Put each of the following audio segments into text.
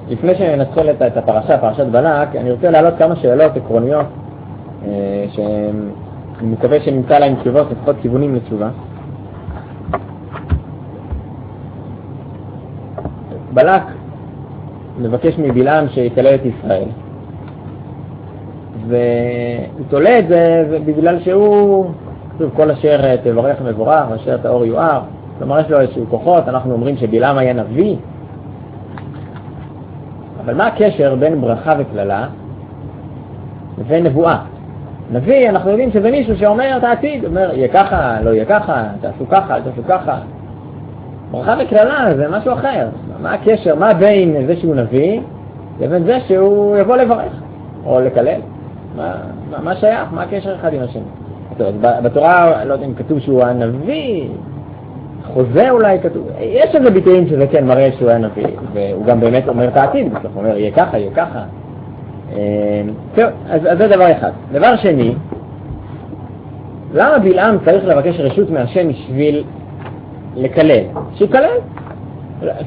לפני שנתחיל את הפרשה, פרשת בלק, אני רוצה להעלות כמה שאלות עקרוניות שאני מקווה שנמצא להם תשובות, לפחות כיוונים לתשובה. בלק מבקש מבלעם שיתלה את ישראל, והוא תולה את זה בגלל שהוא, כל אשר תברך מבורך, אשר תאור יואר, כלומר יש לו איזשהו כוחות. אנחנו אומרים שבלעם היה נביא, אבל מה הקשר בין ברכה וקללה לבין נבואה? נביא, אנחנו יודעים שזה מישהו שאומר את העתיד, אומר יהיה ככה, לא יהיה ככה, תעשו ככה, אל תעשו ככה. ברכה וקללה זה משהו אחר. מה הקשר, מה בין זה שהוא נביא לבין זה שהוא יבוא לברך או לקלל? מה שייך? מה הקשר אחד עם השני? בתורה לא יודע אם כתוב שהוא הנביא, חוזה אולי כתוב, יש איזה ביטויים שזה כן מראה שהוא היה נביא, והוא גם באמת אומר את העתיד, בסוף הוא אומר יהיה ככה, יהיה ככה. אז זה דבר אחד. דבר שני, למה בלעם צריך לבקש רשות מהשם בשביל לקלל? שהוא קלל?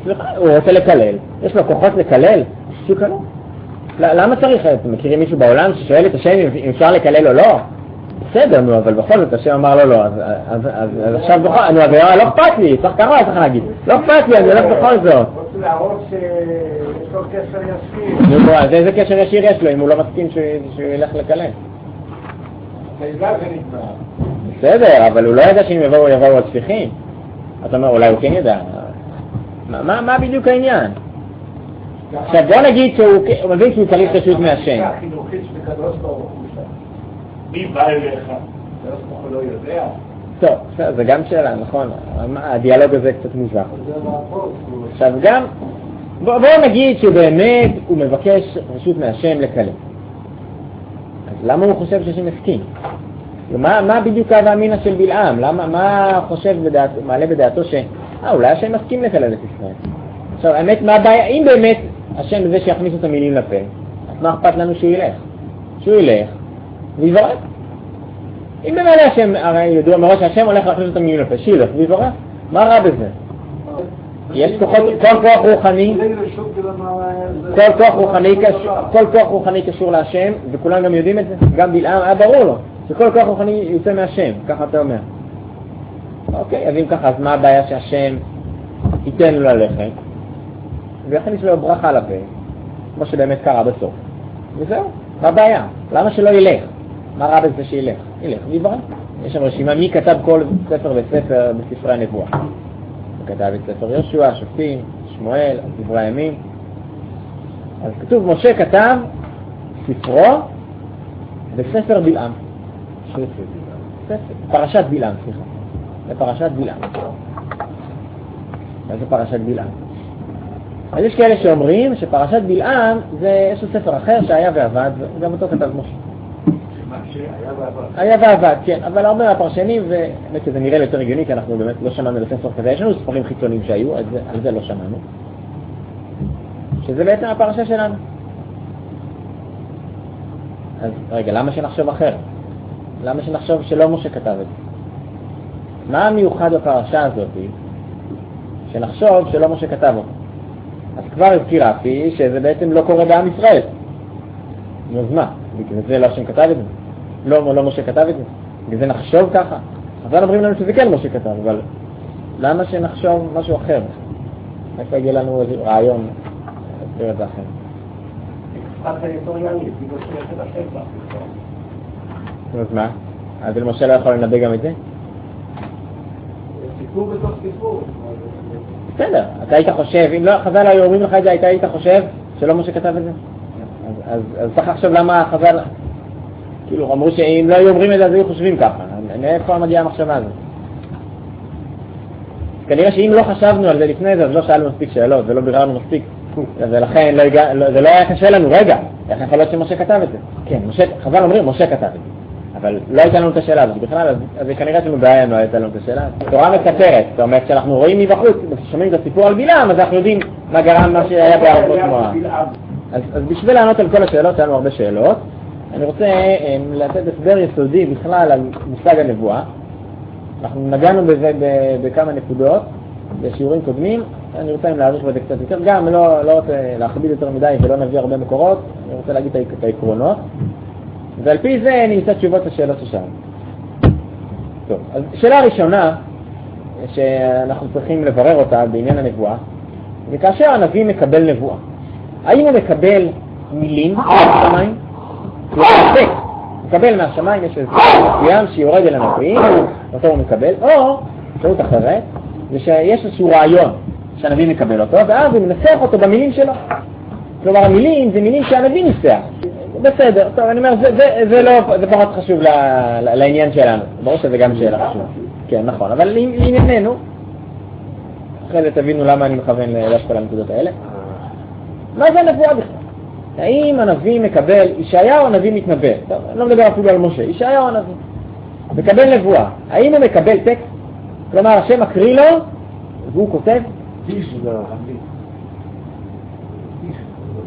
סליחה, הוא רוצה לקלל, יש לו כוחות לקלל, שהוא קלל. למה צריך? אתם מכירים מישהו בעולם ששואל את השם אם אפשר לקלל או לא? בסדר, נו, אבל בכל זאת השם אמר לו לא, אז עכשיו בכל, נו, אז לא אכפת לי, צריך ככה, צריך להגיד, לא אכפת לי, אני הולך בכל זאת. רוצה להראות שיש לו קשר ישיר. נו, אז איזה קשר ישיר יש לו אם הוא לא מסכים שהוא ילך לקלל? זה נגמר. בסדר, אבל הוא לא ידע שאם יבואו הצפיחים. אתה אומר, אולי הוא כן ידע. מה בדיוק העניין? עכשיו בוא נגיד שהוא מבין שהוא צריך רשות מהשם. החינוכית שבקדוש ברוך הוא שם. מי בא אליך? קדוש ברוך הוא לא יודע. טוב, זה גם שאלה, נכון. הדיאלוג הזה קצת מוזר. עכשיו גם, בואו נגיד שבאמת הוא מבקש רשות מהשם לקלל. אז למה הוא חושב שהשם מסכים? מה בדיוק קו האמינה של בלעם? מה חושב מעלה בדעתו אולי השם מסכים לקלל את ישראל? עכשיו, האמת, מה הבעיה? אם באמת השם זה שיכניס את המילים לפה, אז מה אכפת לנו שהוא ילך? שהוא ילך ויברך. אם באמת השם, הרי ידוע מראש שהשם הולך להכניס את המילים לפה, שילך ויברך. מה רע בזה? יש כוחות, כל כוח רוחני קשור להשם, וכולם גם יודעים את זה. גם בלעם היה ברור לו שכל כוח רוחני יוצא מהשם, ככה אתה אומר. אוקיי, אז אם ככה, אז מה הבעיה שהשם ייתן לו ללכת ויכניס לו ברכה לפה, כמו שבאמת קרה בסוף? וזהו, מה הבעיה? למה שלא ילך? מה רע בזה שילך? ילך ויברך. יש שם רשימה מי כתב כל ספר וספר בספרי הנבואה. הוא כתב את ספר יהושע, השופטים, שמואל, דברי הימים. אז כתוב משה כתב ספרו בספר בלעם. פרשת בלעם, סליחה. זה פרשת בלעם. זה פרשת בלעם. אז יש כאלה שאומרים שפרשת בלעם זה יש לו ספר אחר שהיה ועבד, וגם אותו כתב משה. היה ועבד, כן, אבל הרבה מהפרשנים, ובאמת שזה נראה יותר הגיוני, כי אנחנו באמת לא שמענו לספר כזה, יש לנו ספרים חיצוניים שהיו, על זה לא שמענו, שזה בעצם הפרשה שלנו. אז רגע, למה שנחשוב אחר? למה שנחשוב שלא משה כתב את זה? מה המיוחד בפרשה הזאת שנחשוב שלא משה כתב אותו? אז כבר הזכיר רפי שזה בעצם לא קורה בעם ישראל. אז מה? בגלל זה לא השם כתב את זה? לא משה כתב את זה? בגלל זה נחשוב ככה? אז אומרים לנו שזה כן משה כתב, אבל למה שנחשוב משהו אחר? איפה יגיע לנו איזה רעיון להסביר את זה אחר? אז מה? אז משה לא יכול לנבא גם את זה? סיפור בתוך סיפור. בסדר, אתה היית חושב, אם לא חז"ל היו אומרים לך את זה, היית חושב שלא משה כתב את זה? אז צריך לחשוב למה חז"ל, כאילו אמרו שאם לא היו אומרים את זה אז היו חושבים ככה. איפה מגיעה המחשבה הזאת? כנראה שאם לא חשבנו על זה לפני זה אז לא שאלנו מספיק שאלות ולא ביררנו מספיק, ולכן זה לא היה קשה לנו. רגע, איך יכול להיות שמשה כתב את זה? כן, חז"ל אומרים משה כתב את זה, אבל לא הייתה לנו את השאלה הזאת בכלל, אז כנראה שלנו בעיה לא הייתה לנו את השאלה. תורה מקצרת, זאת אומרת שאנחנו רואים מבחוץ, שומעים את הסיפור על בלעם, אז אנחנו יודעים מה גרם מה שהיה בערבות מואב. אז בשביל לענות על כל השאלות, היה לנו הרבה שאלות, אני רוצה לתת הסבר יסודי בכלל על מושג הנבואה. אנחנו נגענו בזה בכמה נקודות, בשיעורים קודמים, אני רוצה להאריך בזה קצת יותר, גם לא רוצה להכביד יותר מדי ולא נביא הרבה מקורות, אני רוצה להגיד את העקרונות, ועל פי זה נמצא תשובות לשאלות ששאלנו. טוב, אז שאלה ראשונה שאנחנו צריכים לברר אותה בעניין הנבואה, זה כאשר הנביא מקבל נבואה. האם הוא מקבל מילים מהשמיים? הוא מקבל מהשמיים, יש איזה מסוים שיורד אל הנביא, אותו הוא מקבל, או אפשרות אחרת, זה שיש איזשהו רעיון שהנביא מקבל אותו, ואז הוא מנסח אותו במילים שלו. כלומר, המילים זה מילים שהנביא ניסח. בסדר, טוב, אני אומר, זה פחות חשוב לעניין שלנו. ברור שזה גם שאלה חשובה. כן, נכון, אבל לענייננו, אחרי זה תבינו למה אני מכוון דווקא לנקודות האלה. מה זה הנבואה בכלל? האם הנביא מקבל, ישעיהו הנביא מתנבא, טוב, אני לא מדבר אפילו על משה, ישעיהו הנביא מקבל נבואה, האם הוא מקבל טקסט? כלומר, השם מקריא לו, והוא כותב?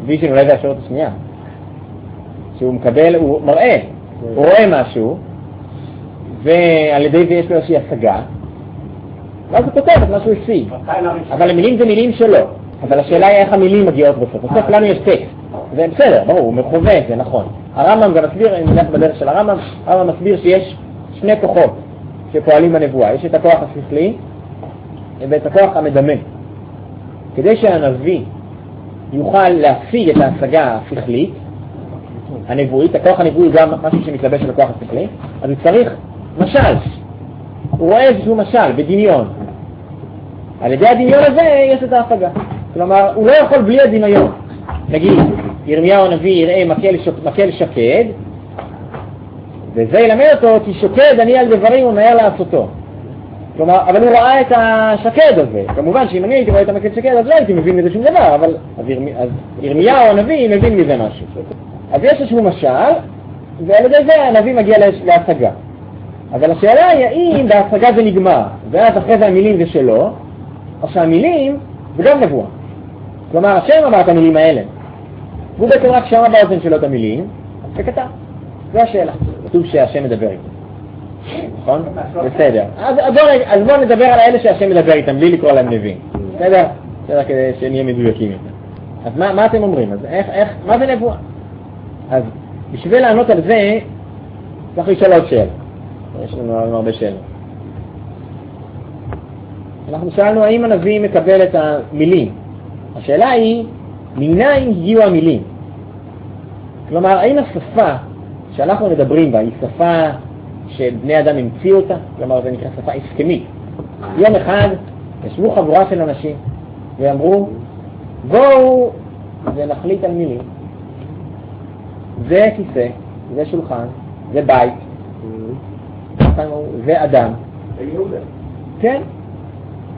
ויז'ן אולי זה האפשרות השנייה. שהוא מקבל, הוא מראה, הוא רואה משהו, ועל ידי זה יש לו איזושהי השגה, ואז הוא כותב את מה שהוא השיג. אבל המילים זה מילים שלו, אבל השאלה היא איך המילים מגיעות בסוף. בסוף לנו יש טקסט, זה בסדר, ברור, הוא מחווה, זה נכון. הרמב"ם גם מסביר, אם נלך בדרך של הרמב"ם מסביר שיש שני כוחות שפועלים בנבואה. יש את הכוח השכלי ואת הכוח המדמה. כדי שהנביא יוכל להשיג את ההשגה השכלית, הנבואית, הכוח הנבואי גם משהו שמתלבש על הכוח השכלי, אז הוא צריך משל. הוא רואה איזשהו משל בדמיון. על ידי הדמיון הזה יש את ההשגה. כלומר, הוא לא יכול בלי הדמיון. נגיד, ירמיהו הנביא יראה מקל שקד, וזה ילמד אותו, כי שוקד אני על דברים ומהר לעשותו. כלומר, אבל הוא ראה את השקד הזה. כמובן שאם אני הייתי רואה את המקל שקד, אז לא הייתי מבין מזה שום דבר, אבל אז ירמיהו הנביא מבין מזה משהו. אז יש איזשהו משל, ועל ידי זה הנביא מגיע להשגה. אבל השאלה היא, האם בהשגה זה נגמר, ואז אחרי זה המילים זה שלו, או שהמילים זה גם נבואה. כלומר, השם אמר את המילים האלה. והוא בעצם רק שמע באוזן שלו את המילים, וכתב. זו השאלה. כתוב שהשם מדבר איתם. נכון? בסדר. אז בואו נדבר על האלה שהשם מדבר איתם, בלי לקרוא להם נביאים. בסדר? בסדר, כדי שנהיה מדויקים איתם. אז מה אתם אומרים? אז מה זה נבואה? אז בשביל לענות על זה, צריך לשאול עוד שאלה. יש לנו הרבה שאלות. אנחנו שאלנו האם הנביא מקבל את המילים. השאלה היא, מניין הגיעו המילים? כלומר, האם השפה שאנחנו מדברים בה היא שפה שבני אדם המציאו אותה? כלומר, זה נקרא שפה הסכמית. יום אחד ישבו חבורה של אנשים ואמרו, בואו ונחליט על מילים. זה כיסא, זה שולחן, זה בית, זה אדם. כן?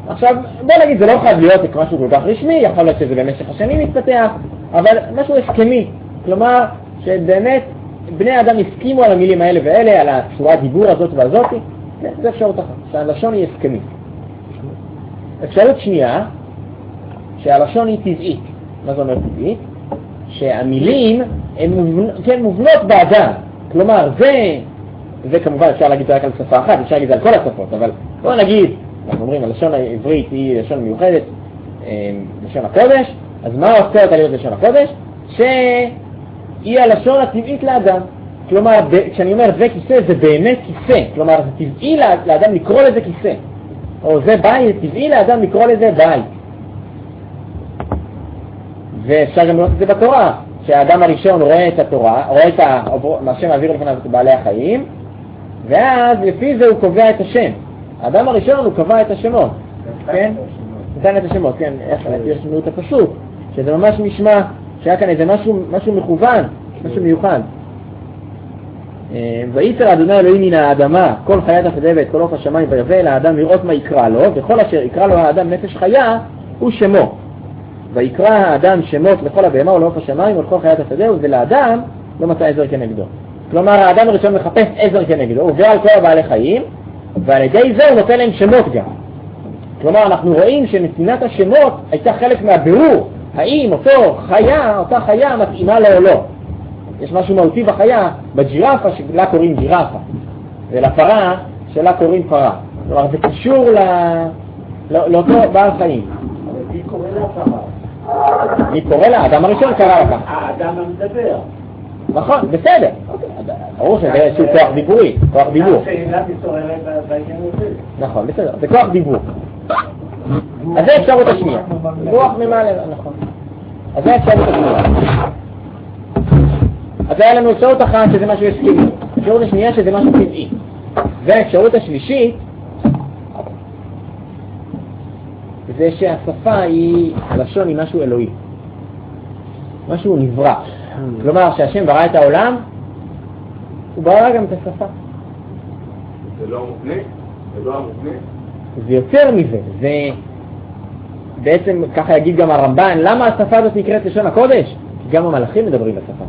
עכשיו, בוא נגיד, זה לא חייב להיות משהו כל כך רשמי, יכול להיות שזה במשך השנים מתפתח, אבל משהו הסכמי. כלומר, שבאמת בני אדם הסכימו על המילים האלה ואלה, על הצורת דיבור הזאת והזאת, כן, זה אפשרות אחת, שהלשון היא הסכמית. אפשרות שנייה, שהלשון היא טבעית. מה זה אומר טבעית? שהמילים הן מובנות באדם. כלומר, זה כמובן אפשר להגיד רק על שפה אחת, אפשר להגיד על כל השפות, אבל בוא נגיד, אנחנו אומרים, הלשון העברית היא לשון מיוחדת, לשון הקודש, אז מה עושה אותה להיות לשון הקודש? שהיא הלשון הטבעית לאדם. כלומר, כשאני אומר זה כיסא, זה באמת כיסא. כלומר, זה טבעי לאדם לקרוא לזה כיסא. או זה בית, זה טבעי לאדם לקרוא לזה בית. ואפשר גם לראות את זה בתורה, שהאדם הראשון רואה את התורה, רואה את מה השם מעביר לפניו את בעלי החיים, ואז לפי זה הוא קובע את השם. האדם הראשון הוא קבע את השמות, כן? נתן את השמות, כן? יש לנו את הפסוק, שזה ממש נשמע שהיה כאן איזה משהו מכוון, משהו מיוחד. וייצר אדוני אלוהים מן האדמה, כל חיית השדה ואת כל עוף השמיים ויבא אל האדם לראות מה יקרא לו, וכל אשר יקרא לו האדם נפש חיה הוא שמו. ויקרא האדם שמות לכל הבהמה ולעוף השמיים ולכל חיית השדה, ולאדם לא מצא עזר כנגדו. כלומר, האדם הראשון מחפש עזר כנגדו, הוא עובר על כל הבעלי חיים, ועל ידי זה הוא נותן להם שמות גם. כלומר, אנחנו רואים שנתינת השמות הייתה חלק מהבירור, האם אותה חיה מתאימה לו או לא. יש משהו מהותי בחיה, בג'ירפה שלה קוראים ג'ירפה, ולפרה שלה קוראים פרה. כלומר, זה קשור לאותו בעל חיים. אבל מי קורא לה ככה? מי קורא לה? האדם הראשון קרא לה ככה. האדם המדבר. נכון, בסדר. ברור שזה איזשהו כוח דיבורי, כוח דיבור. השאלה מתעוררת בעניין הזה. נכון, בסדר, זה כוח דיבור. אז זה אפשרות השנייה. רוח ממעלה, נכון. אז זה אפשרות השנייה. אז היה לנו אפשרות אחת שזה משהו הסכימי. אפשרות השנייה שזה משהו טבעי. והאפשרות השלישית זה שהשפה היא, הלשון היא משהו אלוהי. משהו נברא. כלומר, שהשם ברא את העולם, הוא ברא גם את השפה. זה לא מובנה? זה לא המובנה? זה יותר מזה. זה בעצם, ככה יגיד גם הרמב"ן, למה השפה הזאת נקראת לשון הקודש? כי גם המלאכים מדברים בשפה.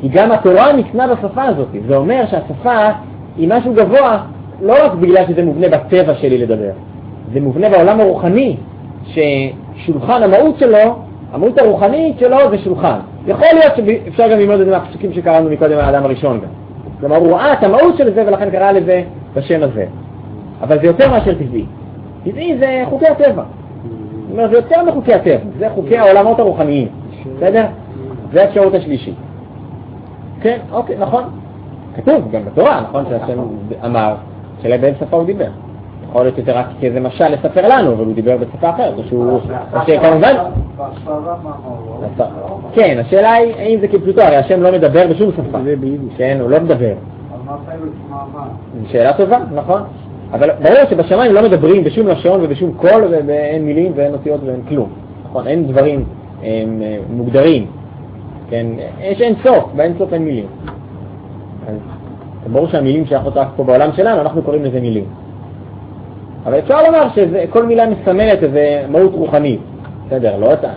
כי גם התורה ניתנה בשפה הזאת. זה אומר שהשפה היא משהו גבוה, לא רק בגלל שזה מובנה בטבע שלי לדבר. זה מובנה בעולם הרוחני, ששולחן המהות שלו, המהות הרוחנית שלו זה שולחן. יכול להיות שאפשר גם ללמוד את זה מהפסוקים שקראנו מקודם מהאדם הראשון גם. כלומר, הוא ראה את המהות של זה ולכן קרא לזה בשם הזה. אבל זה יותר מאשר טבעי. טבעי זה חוקי הטבע. זאת אומרת, זה יותר מחוקי הטבע. זה חוקי העולמות הרוחניים. בסדר? זה האפשרות השלישית. כן, אוקיי, נכון. כתוב גם בתורה, נכון, שהשם אמר שלאיזה שפה הוא דיבר. יכול להיות יותר רק כאיזה משל לספר לנו, אבל הוא דיבר בשפה אחרת, או שכמובן... כן, השאלה היא, האם זה כפשוטו, הרי השם לא מדבר בשום שפה. כן, הוא לא מדבר. שאלה טובה, נכון. אבל ברור שבשמיים לא מדברים בשום לשון ובשום קול, ואין מילים ואין אותיות ואין כלום. נכון, אין דברים מוגדרים. כן, יש אין סוף, באין סוף אין מילים. אז ברור שהמילים שאנחנו רק פה בעולם שלנו, אנחנו קוראים לזה מילים. אבל אפשר לומר שכל מילה מסמלת איזה מהות רוחנית. בסדר, לא אותה.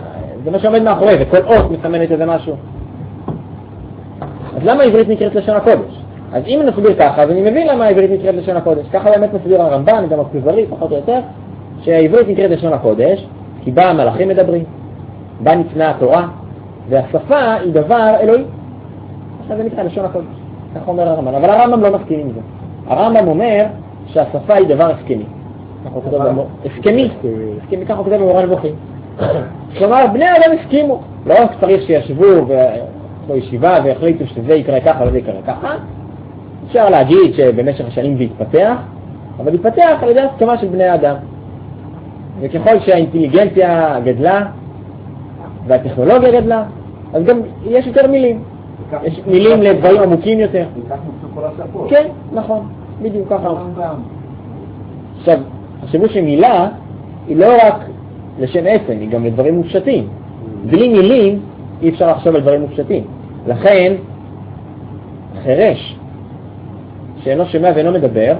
זה מה שעומד מאחורי זה, כל אות מסמלת איזה משהו. אז למה העברית נקראת לשון הקודש? אז אם נסביר ככה, אז אני מבין למה העברית נקראת לשון הקודש. ככה באמת מסביר הרמב"ן, גם הכוזרי, פחות או יותר, שהעברית נקראת לשון הקודש, כי בה המלאכים מדברים, בה ניתנה התורה, והשפה היא דבר אלוהי. עכשיו זה נקרא לשון הקודש. כך אומר הרמב"ן. אבל הרמב"ם לא מסכים עם זה. הרמב"ם אומר שהשפה היא דבר הסכמי. הסכמי, ככה הוא כותב במורה נבוכים. כלומר, בני האדם הסכימו. לא רק צריך שישבו ועשו ישיבה והחליטו שזה יקרה ככה וזה יקרה ככה. אפשר להגיד שבמשך השנים זה יתפתח, אבל יתפתח על ידי הסכמה של בני האדם. וככל שהאינטליגנציה גדלה והטכנולוגיה גדלה, אז גם יש יותר מילים. יש מילים לדברים עמוקים יותר. כן, נכון, בדיוק ככה. עכשיו, חשבו שמילה היא לא רק לשם עצם, היא גם לדברים מופשטים. בלי מילים אי אפשר לחשוב על דברים מופשטים. לכן, חירש שאינו שומע ואינו מדבר,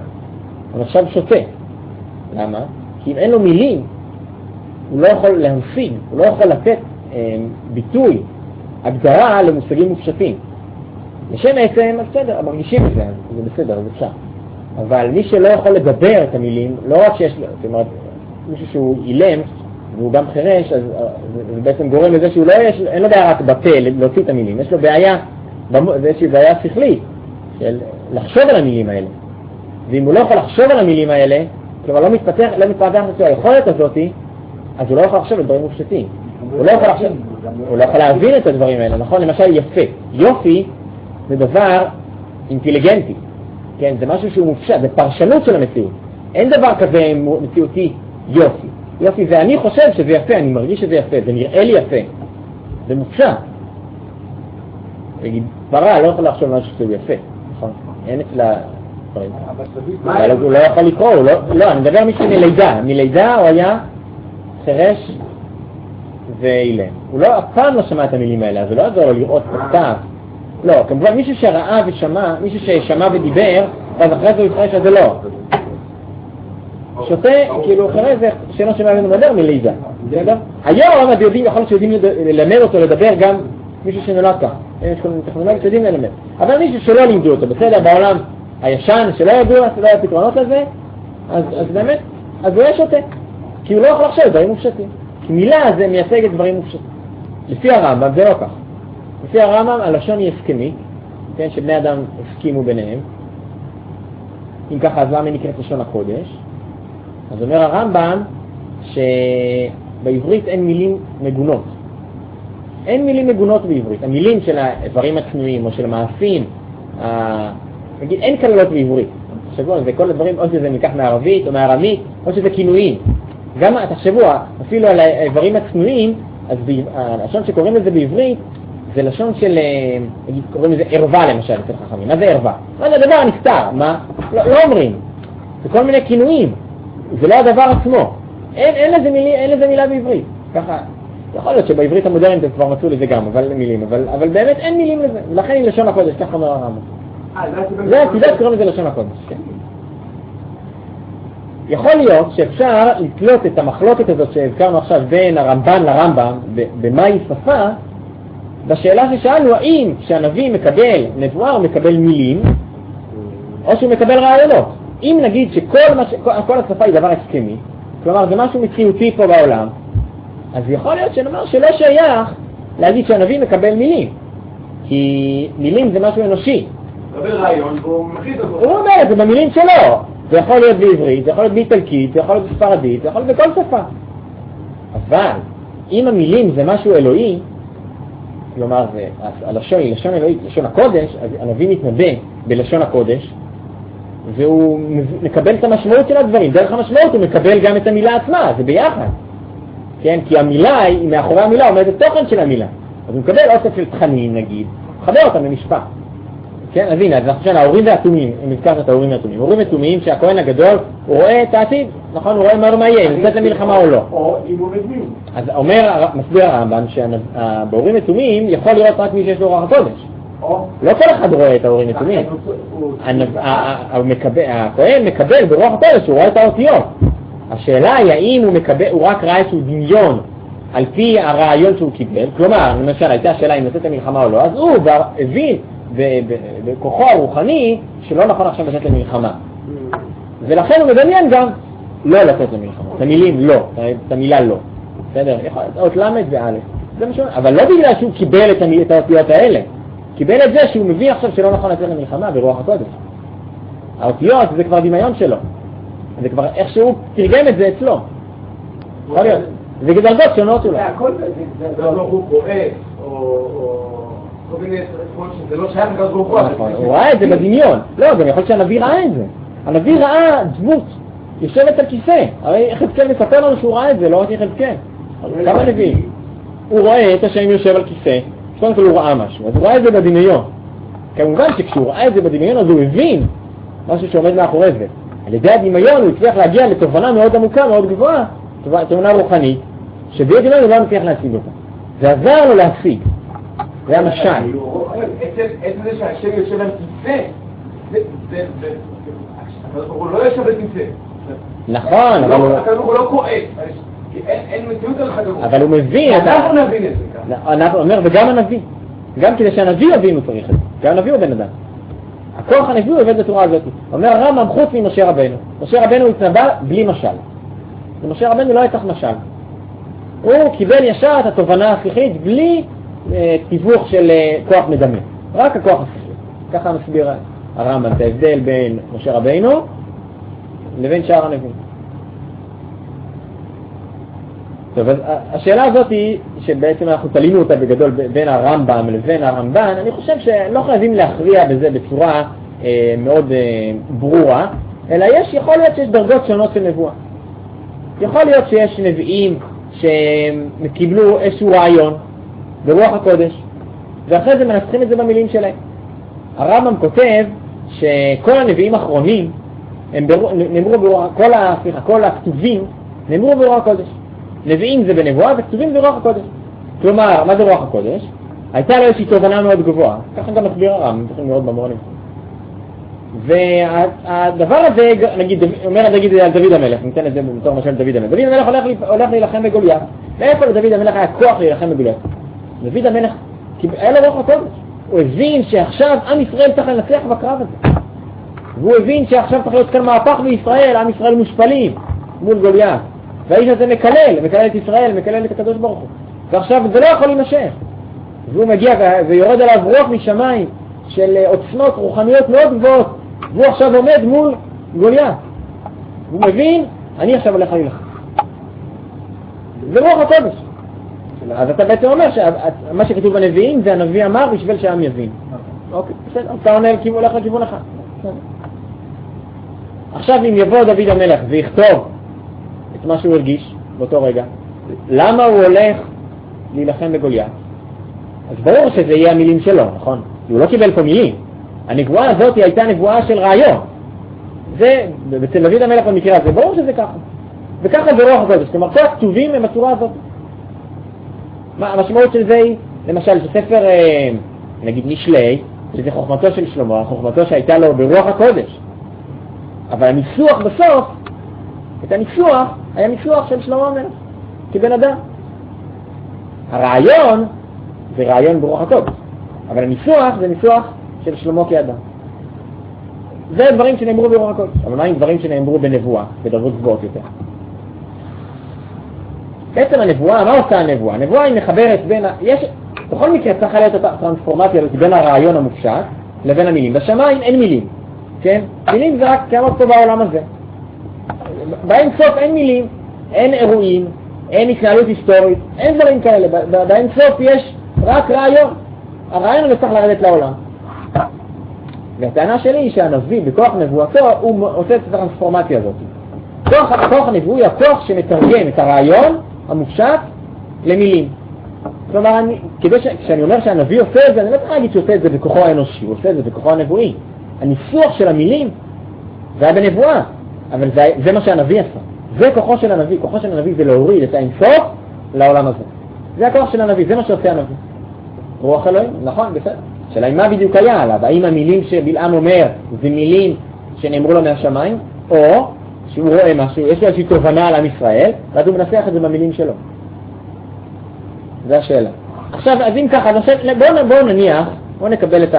הוא עכשיו שותה. למה? כי אם אין לו מילים, הוא לא יכול להמשיג, הוא לא יכול לתת ביטוי, הגדרה למושגים מופשטים. לשם עצם, בסדר, מרגישים את זה, זה בסדר, זה אפשר. אבל מי שלא יכול לדבר את המילים, לא רק שיש לו, זאת אומרת, מישהו שהוא אילם, והוא גם חירש, אז זה בעצם גורם לזה שהוא לא יש, אין לו בעיה רק בפה להוציא את המילים, יש לו בעיה, זה איזושהי בעיה שכלית, של לחשוב על המילים האלה. ואם הוא לא יכול לחשוב על המילים האלה, כלומר לא מתפתח את היכולת הזאת, אז הוא לא יכול לחשוב על דברים מופשטים. הוא לא יכול לחשוב, הוא לא יכול להבין את הדברים האלה, נכון? למשל יפה. יופי זה דבר אינטליגנטי. כן, זה משהו שהוא מופשט, זה פרשנות של המציאות. אין דבר כזה מציאותי יופי. יופי זה אני חושב שזה יפה, אני מרגיש שזה יפה, זה נראה לי יפה. זה מופשט. פרה לא יכול לחשוב משהו שזה יפה, נכון? אין אצלה דברים. אבל הוא לא יכול לקרוא, לא, אני מדבר מישהו מלידה. מלידה הוא היה חירש ואילם. הוא לא, אף פעם לא שמע את המילים האלה, אז הוא לא עזור לו לראות בכתב. לא, כמובן מישהו שראה ושמע, מישהו ששמע ודיבר, אז אחרי זה הוא יתחרש, אז זה לא. שותה, כאילו אחרי זה שאינו שומע ומדבר מלידה. בסדר? היום אז יודעים, יכול להיות שיודעים ללמד אותו לדבר גם מישהו שנולד כך. יש כל מיני טכנולוגיות שיודעים ללמד. אבל מישהו שלא לימדו אותו, בסדר, בעולם הישן, שלא ידעו, לא היה פתרונות לזה, אז באמת, אז הוא היה שותה. כי הוא לא יכול לחשוב דברים מופשטים. כי מילה זה מייצגת דברים מופשטים. לפי הרמב"ם זה לא כך. לפי הרמב"ם הלשון היא הסכמית, כן, שבני אדם הסכימו ביניהם. אם ככה, אז למה היא נקראת לשון הקודש? אז אומר הרמב"ם שבעברית אין מילים מגונות. אין מילים מגונות בעברית. המילים של האיברים הצנועים או של המעשים, נגיד, אין כללות בעברית. תחשבו על זה, כל הדברים, או שזה ניקח מערבית או מארמית, או שזה כינויים. גם, תחשבו, אפילו על האיברים הצנועים, אז הלשון שקוראים לזה בעברית, זה לשון של, נגיד, קוראים לזה ערווה למשל, אצל חכמים. מה זה ערווה? מה זה הדבר הנסתר? מה? לא אומרים. זה כל מיני כינויים. זה לא הדבר עצמו. אין לזה מילה בעברית. ככה, יכול להיות שבעברית המודרנית הם כבר מצאו לזה גם, אבל מילים, אבל באמת אין מילים לזה. ולכן היא לשון הקודש, כך אומר הרמב"ם. זה הסיבה שקוראים לזה לשון הקודש, כן. יכול להיות שאפשר לתלות את המחלוקת הזאת שהזכרנו עכשיו בין הרמב"ן לרמב"ם, במהי שפה, בשאלה ששאלנו, האם כשהנביא מקבל נבואה הוא מקבל מילים, או שהוא מקבל רעיונות. אם נגיד שכל השפה היא דבר הסכמי, כלומר זה משהו מציאותי פה בעולם, אז יכול להיות שנאמר שלא שייך להגיד שהנביא מקבל מילים, כי מילים זה משהו אנושי. מקבל רעיון והוא מחליט אותו. הוא אומר את זה במילים שלו. זה יכול להיות בעברית, זה יכול להיות באיטלקית, זה יכול להיות בספרדית, זה יכול להיות בכל שפה. אבל אם המילים זה משהו אלוהי, כלומר הלשון היא לשון אלוהית, לשון הקודש, אז הנביא מתנבא בלשון הקודש, והוא מקבל את המשמעות של הדברים. דרך המשמעות הוא מקבל גם את המילה עצמה, זה ביחד. כן? כי המילה, מאחורי המילה עומד התוכן של המילה. אז הוא מקבל אוסף של תכנים נגיד, חבר אותם למשפט. כן, אז הנה, אז עכשיו האורים והתומים, אם הזכרת את האורים והתומים, האורים והתומים שהכהן הגדול, הוא רואה את העתיד, נכון, הוא רואה מה יהיה, אם יוצאת למלחמה או לא. או אם הוא מבין. אז מסביר הרמב"ם שבאורים והתומים יכול לראות רק מי שיש לו רוח הקודש. לא כל אחד רואה את האורים והתומים. הכהן מקבל ברוח הקודש, הוא רואה את האותיות. השאלה היא האם הוא רק ראה איזשהו דמיון על פי הרעיון שהוא קיבל, כלומר, למשל, הייתה השאלה אם יוצאת למלחמה או לא, אז הוא הבין בכוחו הרוחני שלא נכון עכשיו לצאת למלחמה. ולכן הוא מדמיין גם לא לצאת למלחמה. את המילים לא, את המילה לא. בסדר? אות למד ואלף. זה משהו, אבל לא בגלל שהוא קיבל את האותיות האלה. קיבל את זה שהוא מביא עכשיו שלא נכון לצאת למלחמה ברוח הקודש. האותיות זה כבר דמיון שלו. זה כבר איך שהוא תרגם את זה אצלו. יכול להיות. זה גדרגות שונות אולי. זה לא הוא כועס או כל מיני סרטון שזה לא שייך לקדוש ברוך הוא. נכון, הוא ראה את זה בדמיון. לא, גם יכול להיות שהנביא ראה את זה. הנביא ראה דמות יושבת על כיסא. הרי יחזקאל מספר לנו שהוא ראה את זה, לא רק יחזקאל. כמה נביאים? הוא רואה את השם יושב על כיסא, קודם כל הוא ראה משהו, אז הוא ראה את זה בדמיון. כמובן שכשהוא ראה את זה בדמיון אז הוא הבין משהו שעומד מאחורי זה. על ידי הדמיון הוא הצליח להגיע לתובנה מאוד עמוקה, מאוד גבוהה, תובנה רוחנית, שבלי הדמיון הוא לא מצליח להשיג אותה. זה עזר לו להשיג. זה המשל. עצם זה שהשם יושב על כיסא, הוא לא יושב על כיסא. נכון, אבל הוא לא כועס. אין מציאות על חדרות. אבל הוא מבין. אנחנו נבין את זה כאן. אנחנו אומר, וגם הנביא. גם כדי שהנביא יבין הוא צריך את זה. גם הנביא הוא בן אדם. הכוח הנביא הוא עובד בצורה הזאת. אומר הרמב"ם חוץ ממשה רבנו. משה רבנו התנבא בלי משל. ומשה רבנו לא יצטרך משל. הוא קיבל ישר את התובנה השכלית בלי תיווך של כוח מדמה. רק הכוח השכלי. ככה מסביר הרמב"ם את ההבדל בין משה רבנו לבין שאר הנביאים. טוב, אז השאלה הזאת היא שבעצם אנחנו תלינו אותה בגדול בין הרמב"ם לבין הרמב"ן. אני חושב שלא חייבים להכריע בזה בצורה מאוד ברורה, אלא יכול להיות שיש דרגות שונות של נבואה. יכול להיות שיש נביאים שקיבלו איזשהו רעיון ברוח הקודש, ואחרי זה מנסחים את זה במילים שלהם. הרמב"ם כותב שכל הנביאים האחרונים, כל הכתובים נאמרו ברוח הקודש. נביאים זה בנבואה וכתובים ברוח הקודש. כלומר, מה זה רוח הקודש? הייתה לו איזושהי תובנה מאוד גבוהה. ככה גם מסביר הרמב"ם, צריכים לראות במורנים. והדבר הזה, נגיד, אומר על דוד המלך, ניתן את זה בתור משל דוד המלך. דוד המלך הולך להילחם בגוליית. מאיפה לדוד המלך היה כוח להילחם בגוליית? דוד המלך, היה לו רוח הקודש. הוא הבין שעכשיו עם ישראל צריך לנצח בקרב הזה. והוא הבין שעכשיו צריך להיות כאן מהפך בישראל, עם ישראל מושפלים מול גוליית. והאיש הזה מקלל את ישראל, מקלל את הקדוש ברוך הוא. ועכשיו זה לא יכול להימשך. והוא מגיע ויורד עליו רוח משמיים של עוצמות רוחניות מאוד גבוהות. והוא עכשיו עומד מול גוליית. והוא מבין, אני עכשיו הולך להילחם. זה רוח הקודש. אז אתה בעצם אומר שמה שכתוב בנביאים זה הנביא אמר בשביל שהעם יבין. אוקיי, בסדר, אתה עונה הולך לכיוון אחד. עכשיו אם יבוא דוד המלך ויכתוב את מה שהוא הרגיש באותו רגע, למה הוא הולך להילחם בגוליית? אז ברור שזה יהיה המילים שלו, נכון? הוא לא קיבל פה מילים. הנבואה הזאת הייתה נבואה של רעיון. זה, אצל דוד המלך במקרה הזה, ברור שזה ככה. וככה זה רוח הקודש. כלומר, כל הכתובים הם בצורה הזאת. המשמעות של זה היא, למשל, שספר, נגיד משלי, שזה חוכמתו של שלמה, חוכמתו שהייתה לו ברוח הקודש. אבל הניסוח בסוף, את הניסוח, היה ניסוח של שלמה המלך, כבן אדם. הרעיון זה רעיון ברוח הקודש, אבל הניסוח זה ניסוח של שלמה כאדם. זה דברים שנאמרו ברוח הקודש, אבל מה עם דברים שנאמרו בנבואה, בדרגות גבוהות יותר? בעצם הנבואה, מה עושה הנבואה? הנבואה היא מחברת בין, בכל מקרה צריך להיות את הטרנספורמציה בין הרעיון המופשט לבין המילים. בשמיים אין מילים, כן? מילים זה רק כמה פה בעולם הזה. באין סוף אין מילים, אין אירועים, אין התנהלות היסטורית, אין דברים כאלה. באין סוף יש רק רעיון. הרעיון הזה צריך לרדת לעולם. והטענה שלי היא שהנביא בכוח נבואתו הוא עושה את הטרנספורמציה הזאת. כוח הנבואי, הכוח שמתרגם את הרעיון המופשט למילים. כלומר, כשאני אומר שהנביא עושה את זה, אני לא צריך להגיד שהוא עושה את זה בכוחו האנושי, הוא עושה את זה בכוחו הנבואי. הניסוח של המילים זה היה בנבואה, אבל זה מה שהנביא עשה. זה כוחו של הנביא. כוחו של הנביא זה להוריד את האינסוף לעולם הזה. זה הכוח של הנביא, זה מה שעושה הנביא. רוח אלוהים, נכון, בסדר. שאלה מה בדיוק היה עליו? האם המילים שבלעם אומר זה מילים שנאמרו לו מהשמיים, או שהוא רואה משהו, יש לו איזושהי תובנה על עם ישראל, ואז הוא מנסח את זה במילים שלו. זה השאלה. עכשיו, אז אם ככה, בואו נניח, בואו נקבל את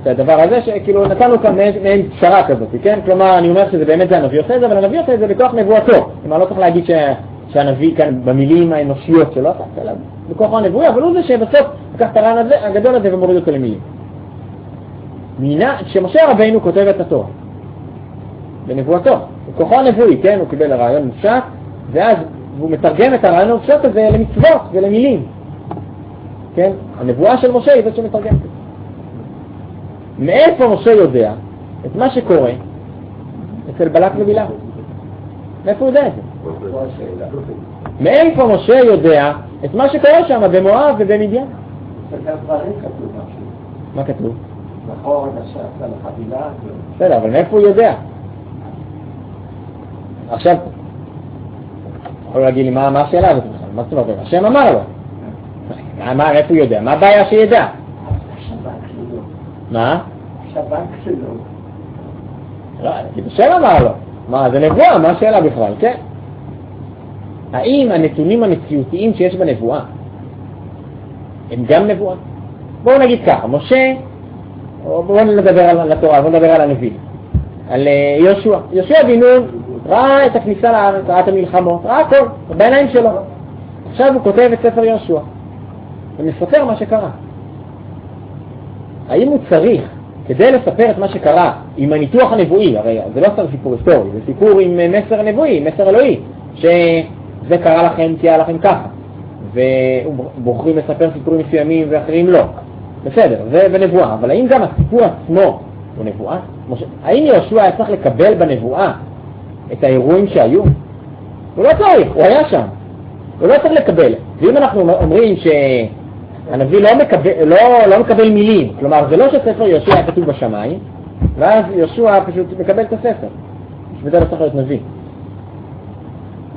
הדבר הזה, שכאילו נתנו כאן מעין פשרה כזאת, כן? כלומר, אני אומר שזה באמת זה הנביא עושה את זה, אבל הנביא עושה את זה בכוח נבואתו. כלומר, לא צריך להגיד שהנביא כאן במילים האנושיות שלו, אלא בכוח הנבואי, אבל הוא זה שבסוף לקח את הרעיון הגדול הזה ומוריד אותו למילים. כשמשה רבינו כותב את התורה, בנבואתו, בכוחו הנבואי, כן? הוא קיבל הרעיון מופשט, ואז הוא מתרגם את הרעיון המופשט הזה למצוות ולמילים. כן? הנבואה של משה היא זאת שמתרגמת את זה. מאיפה משה יודע את מה שקורה אצל בלק ובלעם? מאיפה הוא יודע את זה? מאיפה משה יודע את מה שקורה שם במואב ובמדיין? מה כתוב? נכון, שעשה לחבילה. בסדר, אבל מאיפה הוא יודע? עכשיו, יכול להגיד לי מה השאלה הזאת בכלל? מה זאת אומרת? השם אמר לו. מאיפה הוא יודע? מה הבעיה שידע? מה? שב"כ שלו. לא, השם אמר לו. מה, זה נבואה, מה השאלה בכלל, כן? האם הנתונים המציאותיים שיש בנבואה הם גם נבואה? בואו נגיד ככה, משה, בואו נדבר על התורה, בואו נדבר על הנביא, על יהושע. יהושע בן נון ראה את הכניסה לארץ, ראה את המלחמות, ראה הכל, בעיניים שלו. עכשיו הוא כותב את ספר יהושע, ומספר מה שקרה. האם הוא צריך, כדי לספר את מה שקרה עם הניתוח הנבואי, הרי זה לא סתם סיפור היסטורי, זה סיפור עם מסר נבואי, מסר אלוהי, שזה קרה לכם כי היה לכם ככה, ובוחרים לספר סיפורים מסוימים ואחרים לא. בסדר, זה בנבואה, אבל האם גם הסיפור עצמו הוא נבואה? האם יהושע היה צריך לקבל בנבואה את האירועים שהיו? הוא לא צריך, הוא היה שם, הוא לא צריך לקבל. ואם אנחנו אומרים שהנביא לא מקבל מילים, כלומר זה לא שספר יהושע היה כתוב בשמיים, ואז יהושע פשוט מקבל את הספר, וזה לא צריך להיות נביא.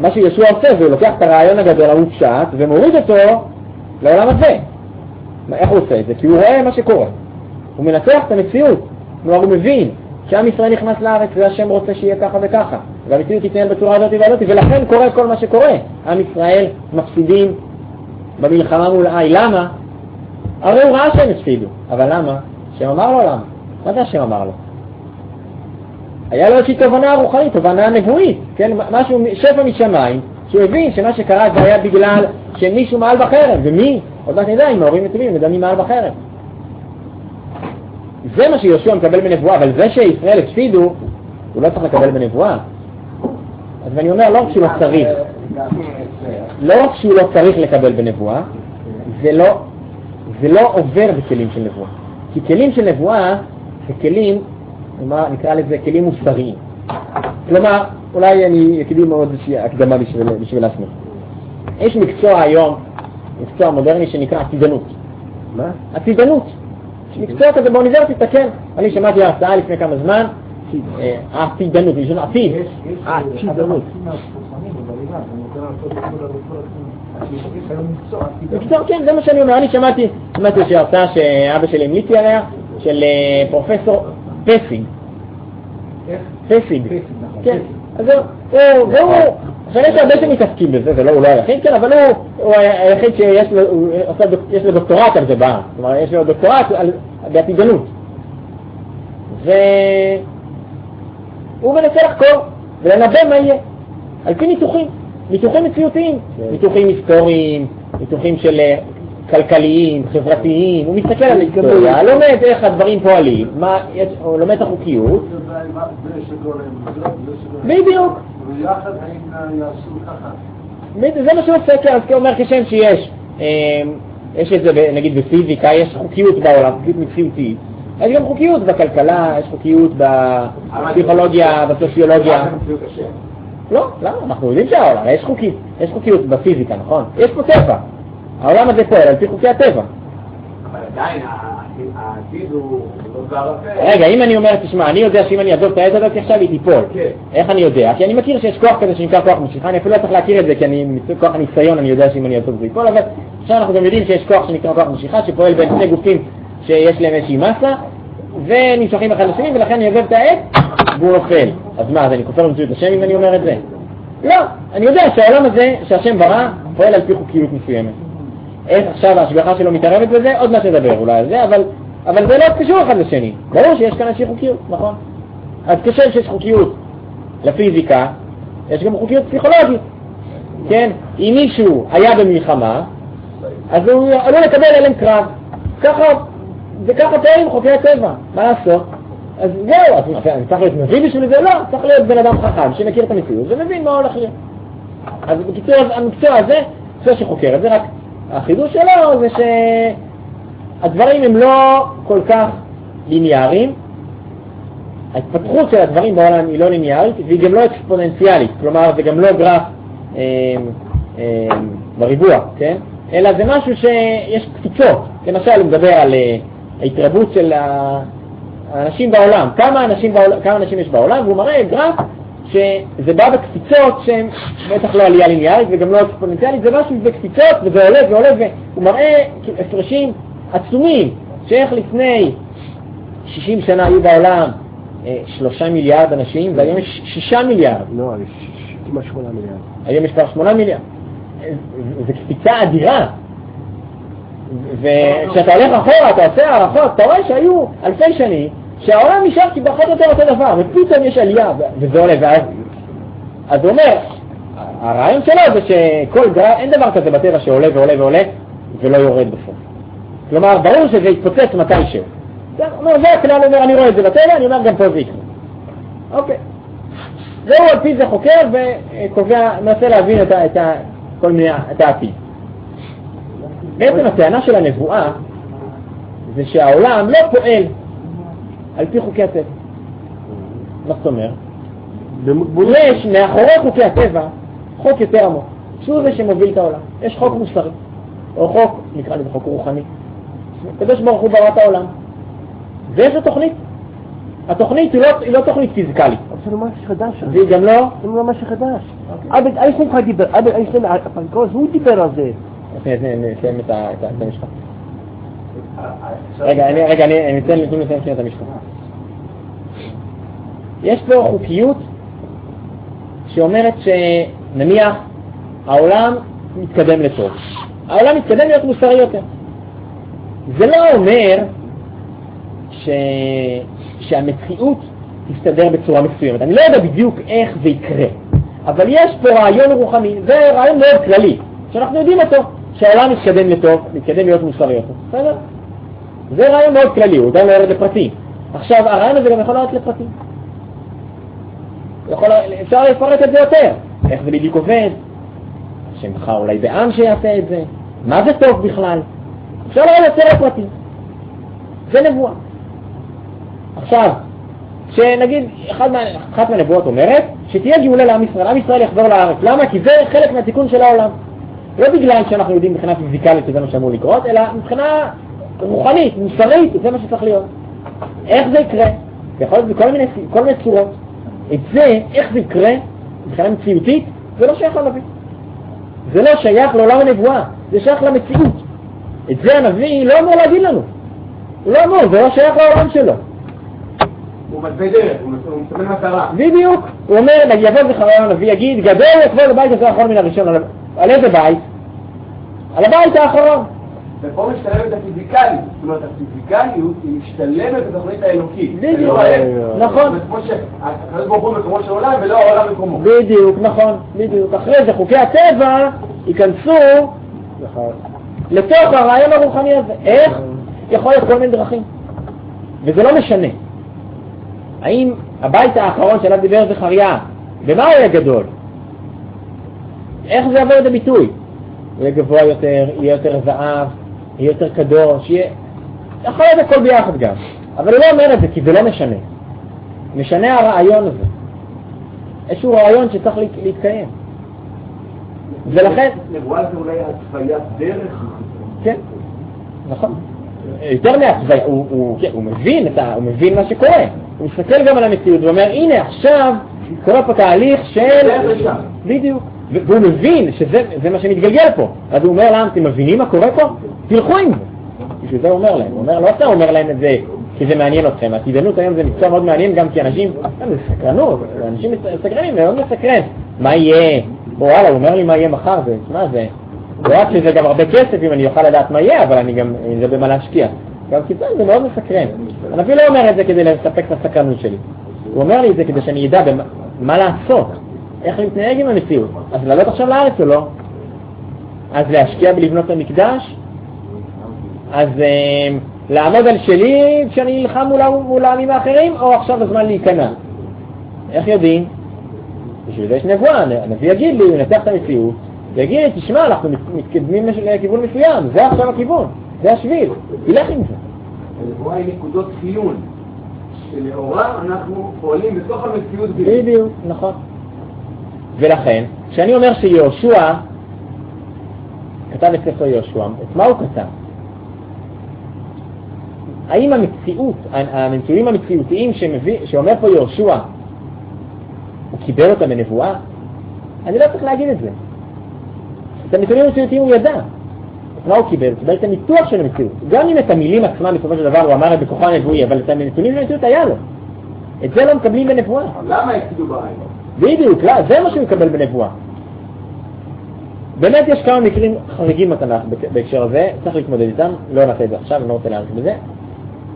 מה שיהושע עושה זה הוא לוקח את הרעיון הגדול המופשט ומוריד אותו לעולם הזה. איך הוא עושה את זה? כי הוא רואה מה שקורה, הוא מנתח את המציאות, כלומר הוא מבין שעם ישראל נכנס לארץ והשם רוצה שיהיה ככה וככה, והמציאות תתנהל בצורה הזאת והזאת, ולכן קורה כל מה שקורה. עם ישראל מפסידים במלחמה מול איי. למה? הרי הוא ראה שהם הפסידו, אבל למה? השם אמר לו למה? מה זה השם אמר לו? היה לו איזושהי תובנה רוחנית, תובנה נבואית, כן? משהו שפע משמיים, שהוא הבין שמה שקרה זה היה בגלל שמישהו מעל בחרב, ומי? עוד מעט נדע אם ההורים מטובים, נדע מי מעל בחרב. זה מה שיהושע מקבל בנבואה, אבל זה שישראל הפסידו, הוא לא צריך לקבל בנבואה. אז אני אומר, לא שהוא לא צריך. לא רק שהוא לא צריך לקבל בנבואה, זה לא עובר בכלים של נבואה. כי כלים של נבואה זה כלים, נקרא לזה כלים מוסריים. כלומר, אולי אני אקדים מאוד איזושהי הקדמה בשביל עצמי. יש מקצוע היום, מקצוע מודרני שנקרא עתידנות. מה? עתידנות. מקצוע כזה באוניברסיטה, כן. אני שמעתי הרצאה לפני כמה זמן, עתידנות, לשון עתיד. עתידנות. מקצוע, כן, זה מה שאני אומר. אני שמעתי איזושהי הרצאה שאבא שלי המליץ עליה, של פרופסור פסיג. פסיג. כן. אז זהו, עכשיו יש הרבה שמתעסקים בזה, הוא לא היחיד, כן, אבל הוא היחיד שיש לו דוקטורט על זה בארץ. כלומר, יש לו דוקטורט בעתידנות. והוא מנסה לחקור ולנבא מה יהיה, על פי ניתוחים מציאותיים, ניתוחים היסטוריים, ניתוחים של כלכליים, חברתיים, הוא מסתכל על ההיסטוריה, לומד איך הדברים פועלים, הוא לומד את החוקיות. בדיוק. ויחד האם יעשו ככה. זה מה שהוא עושה, אז כאומר כשם שיש, יש את זה נגיד בפיזיקה, יש חוקיות בעולם, חוקיות מציאותית, יש גם חוקיות בכלכלה, יש חוקיות בפסיכולוגיה, בסוציולוגיה. לא, למה? אנחנו יודעים שהעולם, יש חוקיות בפיזיקה, נכון? יש פה טבע. העולם הזה פועל על פי חוקי הטבע. אבל עדיין העתיד הוא לא דבר אחר. רגע, אם אני אומר, תשמע, אני יודע שאם אני אעזוב את העץ הזאת עכשיו היא תיפול. איך אני יודע? כי אני מכיר שיש כוח כזה שנקרא כוח משיכה, אני אפילו לא צריך להכיר את זה, כי כוח הניסיון אני יודע שאם אני אעזוב זה ייפול, אבל עכשיו אנחנו גם יודעים שיש כוח שנקרא כוח משיכה, שפועל בין שני גופים שיש להם איזושהי מסה, ונמשכים אחד לשני, ולכן אני אעזוב את העץ והוא נופל. אז מה, אז אני כופר במציאות השם אם אני אומר את זה? לא, אני יודע שהעולם הזה, שהשם ברא, פועל על פי חוקיות מסוימת. איך עכשיו ההשגחה שלו מתערבת בזה? עוד מעט נדבר אולי על זה, אבל זה לא קשור אחד לשני. ברור שיש כאן איזושהי חוקיות, נכון? אז כשם שיש חוקיות לפיזיקה, יש גם חוקיות פסיכולוגית. כן? אם מישהו היה במלחמה, אז הוא עלול לקבל הלם קרב. וככה פועלים חוקי הטבע. מה לעשות? אז זהו, אז אני צריך להיות מבין בשביל זה? לא, צריך להיות בן אדם חכם שמכיר את המציאות ומבין מה הולך להיות. אז בקיצור, המקצוע הזה, זה שחוקר את זה, רק החידוש שלו זה שהדברים הם לא כל כך ליניאריים. ההתפתחות של הדברים בעולם היא לא ליניארית והיא גם לא אקספוננציאלית, כלומר זה גם לא גרף בריבוע, כן? אלא זה משהו שיש קפיצות. למשל הוא מדבר על ההתרבות של האנשים בעולם, כמה אנשים יש בעולם, והוא מראה גרף שזה בא בקפיצות שהן בטח לא עלייה ליניארית וגם לא אקספוננציאלית, זה משהו בקפיצות וזה עולה ועולה, והוא מראה הפרשים עצומים, שאיך לפני 60 שנה היו בעולם 3 מיליארד אנשים, והיום יש 6 מיליארד. לא, כמעט 8 מיליארד. היום יש כבר 8 מיליארד. זו קפיצה אדירה. וכשאתה הולך אחורה, אתה עושה הערכות, אתה רואה שהיו אלפי שנים, שהעולם נשאר כפחות או יותר אותו דבר, ופתאום יש עלייה, וזה עולה, אז הוא אומר, הרעיון שלו זה שכל גרף, אין דבר כזה בטבע שעולה ועולה ועולה, ולא יורד בסוף. כלומר, ברור שזה יתפוצץ מתישהו. זה הכלל אומר, אני רואה את זה בטבע, אני אומר גם פה זה יקרה. אוקיי. זהו על פי זה חוקר וקובע, מנסה להבין את העתיד. בעצם הטענה של הנבואה זה שהעולם לא פועל על פי חוקי הטבע. מה זאת אומרת? יש מאחורי חוקי הטבע חוק יותר עמוק, שהוא זה שמוביל את העולם. יש חוק מוסרי, או חוק, נקרא לזה חוק רוחני. הקדוש ברוך הוא ברא את העולם. ויש לו תוכנית. התוכנית היא לא תוכנית פיזיקלית. זה לא משהו חדש. זה גם לא? זה לא משהו חדש. אבן איינשטיין דיבר, אבן איינשטיין, הוא דיבר על זה. נסיים את המשפט. רגע, אני אתן לסיים את המשפט. יש פה חוקיות שאומרת שנניח העולם מתקדם לטוב. העולם מתקדם להיות מוסרי יותר. זה לא אומר שהמציאות תסתדר בצורה מסוימת. אני לא יודע בדיוק איך זה יקרה, אבל יש פה רעיון רוחני, זה רעיון מאוד כללי, שאנחנו יודעים אותו, שהעולם מתקדם לטוב, מתקדם להיות מוסרי יותר. בסדר? זה רעיון מאוד כללי, הוא עדיין לא ירד לפרטים. עכשיו, הרעיון הזה גם יכול לרדת לפרטים. אפשר לפרט את זה יותר. איך זה בדיוק עובד, השם בחר אולי בעם שיעשה את זה, מה זה טוב בכלל? אפשר לא לצר לפרטים. זה נבואה. עכשיו, שנגיד, אחת מהנבואות אומרת, שתהיה גאולה לעם ישראל, עם ישראל יחזור לארץ. למה? כי זה חלק מהתיקון של העולם. לא בגלל שאנחנו יודעים מבחינה פיזיקלית שזה מה שאמור לקרות, אלא מבחינה רוחנית, מוסרית, זה מה שצריך להיות. איך זה יקרה? זה יכול להיות בכל מיני צורות. את זה, איך זה יקרה, מבחינה מציאותית, זה לא שייך לנביא. זה לא שייך לעולם הנבואה, זה שייך למציאות. את זה הנביא לא אמור להגיד לנו. הוא לא אמור, זה לא שייך לעולם שלו. הוא מתווה דרך, הוא מסמן מטרה. בדיוק. הוא אומר, יבוא זכריה הנביא, יגיד, גדול לכבוד הבית הזה האחרון מן הראשון. על איזה בית? על הבית האחרון. ופה משתלמת הפיזיקלית. זאת אומרת, הפיזיקליות היא משתלמת בתוכנית האלוקית. בדיוק. נכון. כמו שהקדוש ברוך הוא מקומו של עולם ולא העולם מקומו. בדיוק, נכון. בדיוק. אחרי זה חוקי הטבע ייכנסו לתוך הרעיון הרוחני הזה. איך? יכול להיות כל מיני דרכים. וזה לא משנה. האם הבית האחרון שעליו דיבר זכריה, במה הוא יהיה גדול? איך זה יבוא לידי ביטוי? הוא יהיה גבוה יותר, יהיה יותר זהב, יהיה יותר קדוש, יהיה... יכול להיות הכל ביחד גם. אבל הוא לא אומר את זה כי זה לא משנה. משנה הרעיון הזה. איזשהו רעיון שצריך להתקיים. ולכן... נבואה זה אולי התוויית דרך? כן, נכון. יותר מהתוויה, הוא מבין מה שקורה. הוא מסתכל גם על המציאות ואומר, הנה עכשיו קורה פה תהליך של... בדיוק. והוא מבין שזה מה שמתגלגל פה. אז הוא אומר להם, אתם מבינים מה קורה פה? תלכו עם זה. בשביל זה הוא אומר להם. הוא אומר, לא סתם אומר להם את זה כי זה מעניין אתכם. התעניינות היום זה מקצוע מאוד מעניין גם כי אנשים, זה סקרנות, אנשים מסקרנים, מאוד מסקרן. מה יהיה? וואלה, הוא אומר לי מה יהיה מחר, מה זה? לא רק שזה גם הרבה כסף אם אני אוכל לדעת מה יהיה, אבל אני גם, זה במה להשקיע. גם כי זה מאוד מסקרן. הנביא לא אומר את זה כדי לספק את הסקרנות שלי. הוא אומר לי את זה כדי שאני ידע מה לעשות, איך להתנהג עם המציאות. אז לעלות עכשיו לארץ או לא? אז להשקיע בלבנות את המקדש? אז לעמוד על שלי כשאני נלחם מול העמים האחרים, או עכשיו הזמן להיכנע? איך יודעים? בשביל זה יש נבואה, הנביא יגיד לי, הוא ינתח את המציאות, ויגיד לי, תשמע, אנחנו מתקדמים לכיוון מסוים, זה עכשיו הכיוון, זה השביל, תלך עם זה. הנבואה היא נקודות ציון, שלאורה אנחנו פועלים בתוך המציאות. בדיוק, נכון. ולכן, כשאני אומר שיהושע כתב את ספר יהושע, את מה הוא כתב? האם המציאות, הנתונים המציאותיים שאומר פה יהושע, הוא קיבל אותם בנבואה? אני לא צריך להגיד את זה. את הנתונים המציאותיים הוא ידע. את מה הוא קיבל? הוא קיבל את הניתוח של המציאות. גם אם את המילים עצמם בסופו של דבר הוא אמר את בכוחו הנבואי, אבל את הנתונים של המציאות היה לו. את זה לא מקבלים בנבואה. למה הקצידו בעין? בדיוק, לא, זה מה שהוא יקבל בנבואה. באמת יש כמה מקרים חריגים בתנ"ך בהקשר הזה, צריך להתמודד איתם, לא נעשה את זה עכשיו, אני לא רוצה להאריך בזה.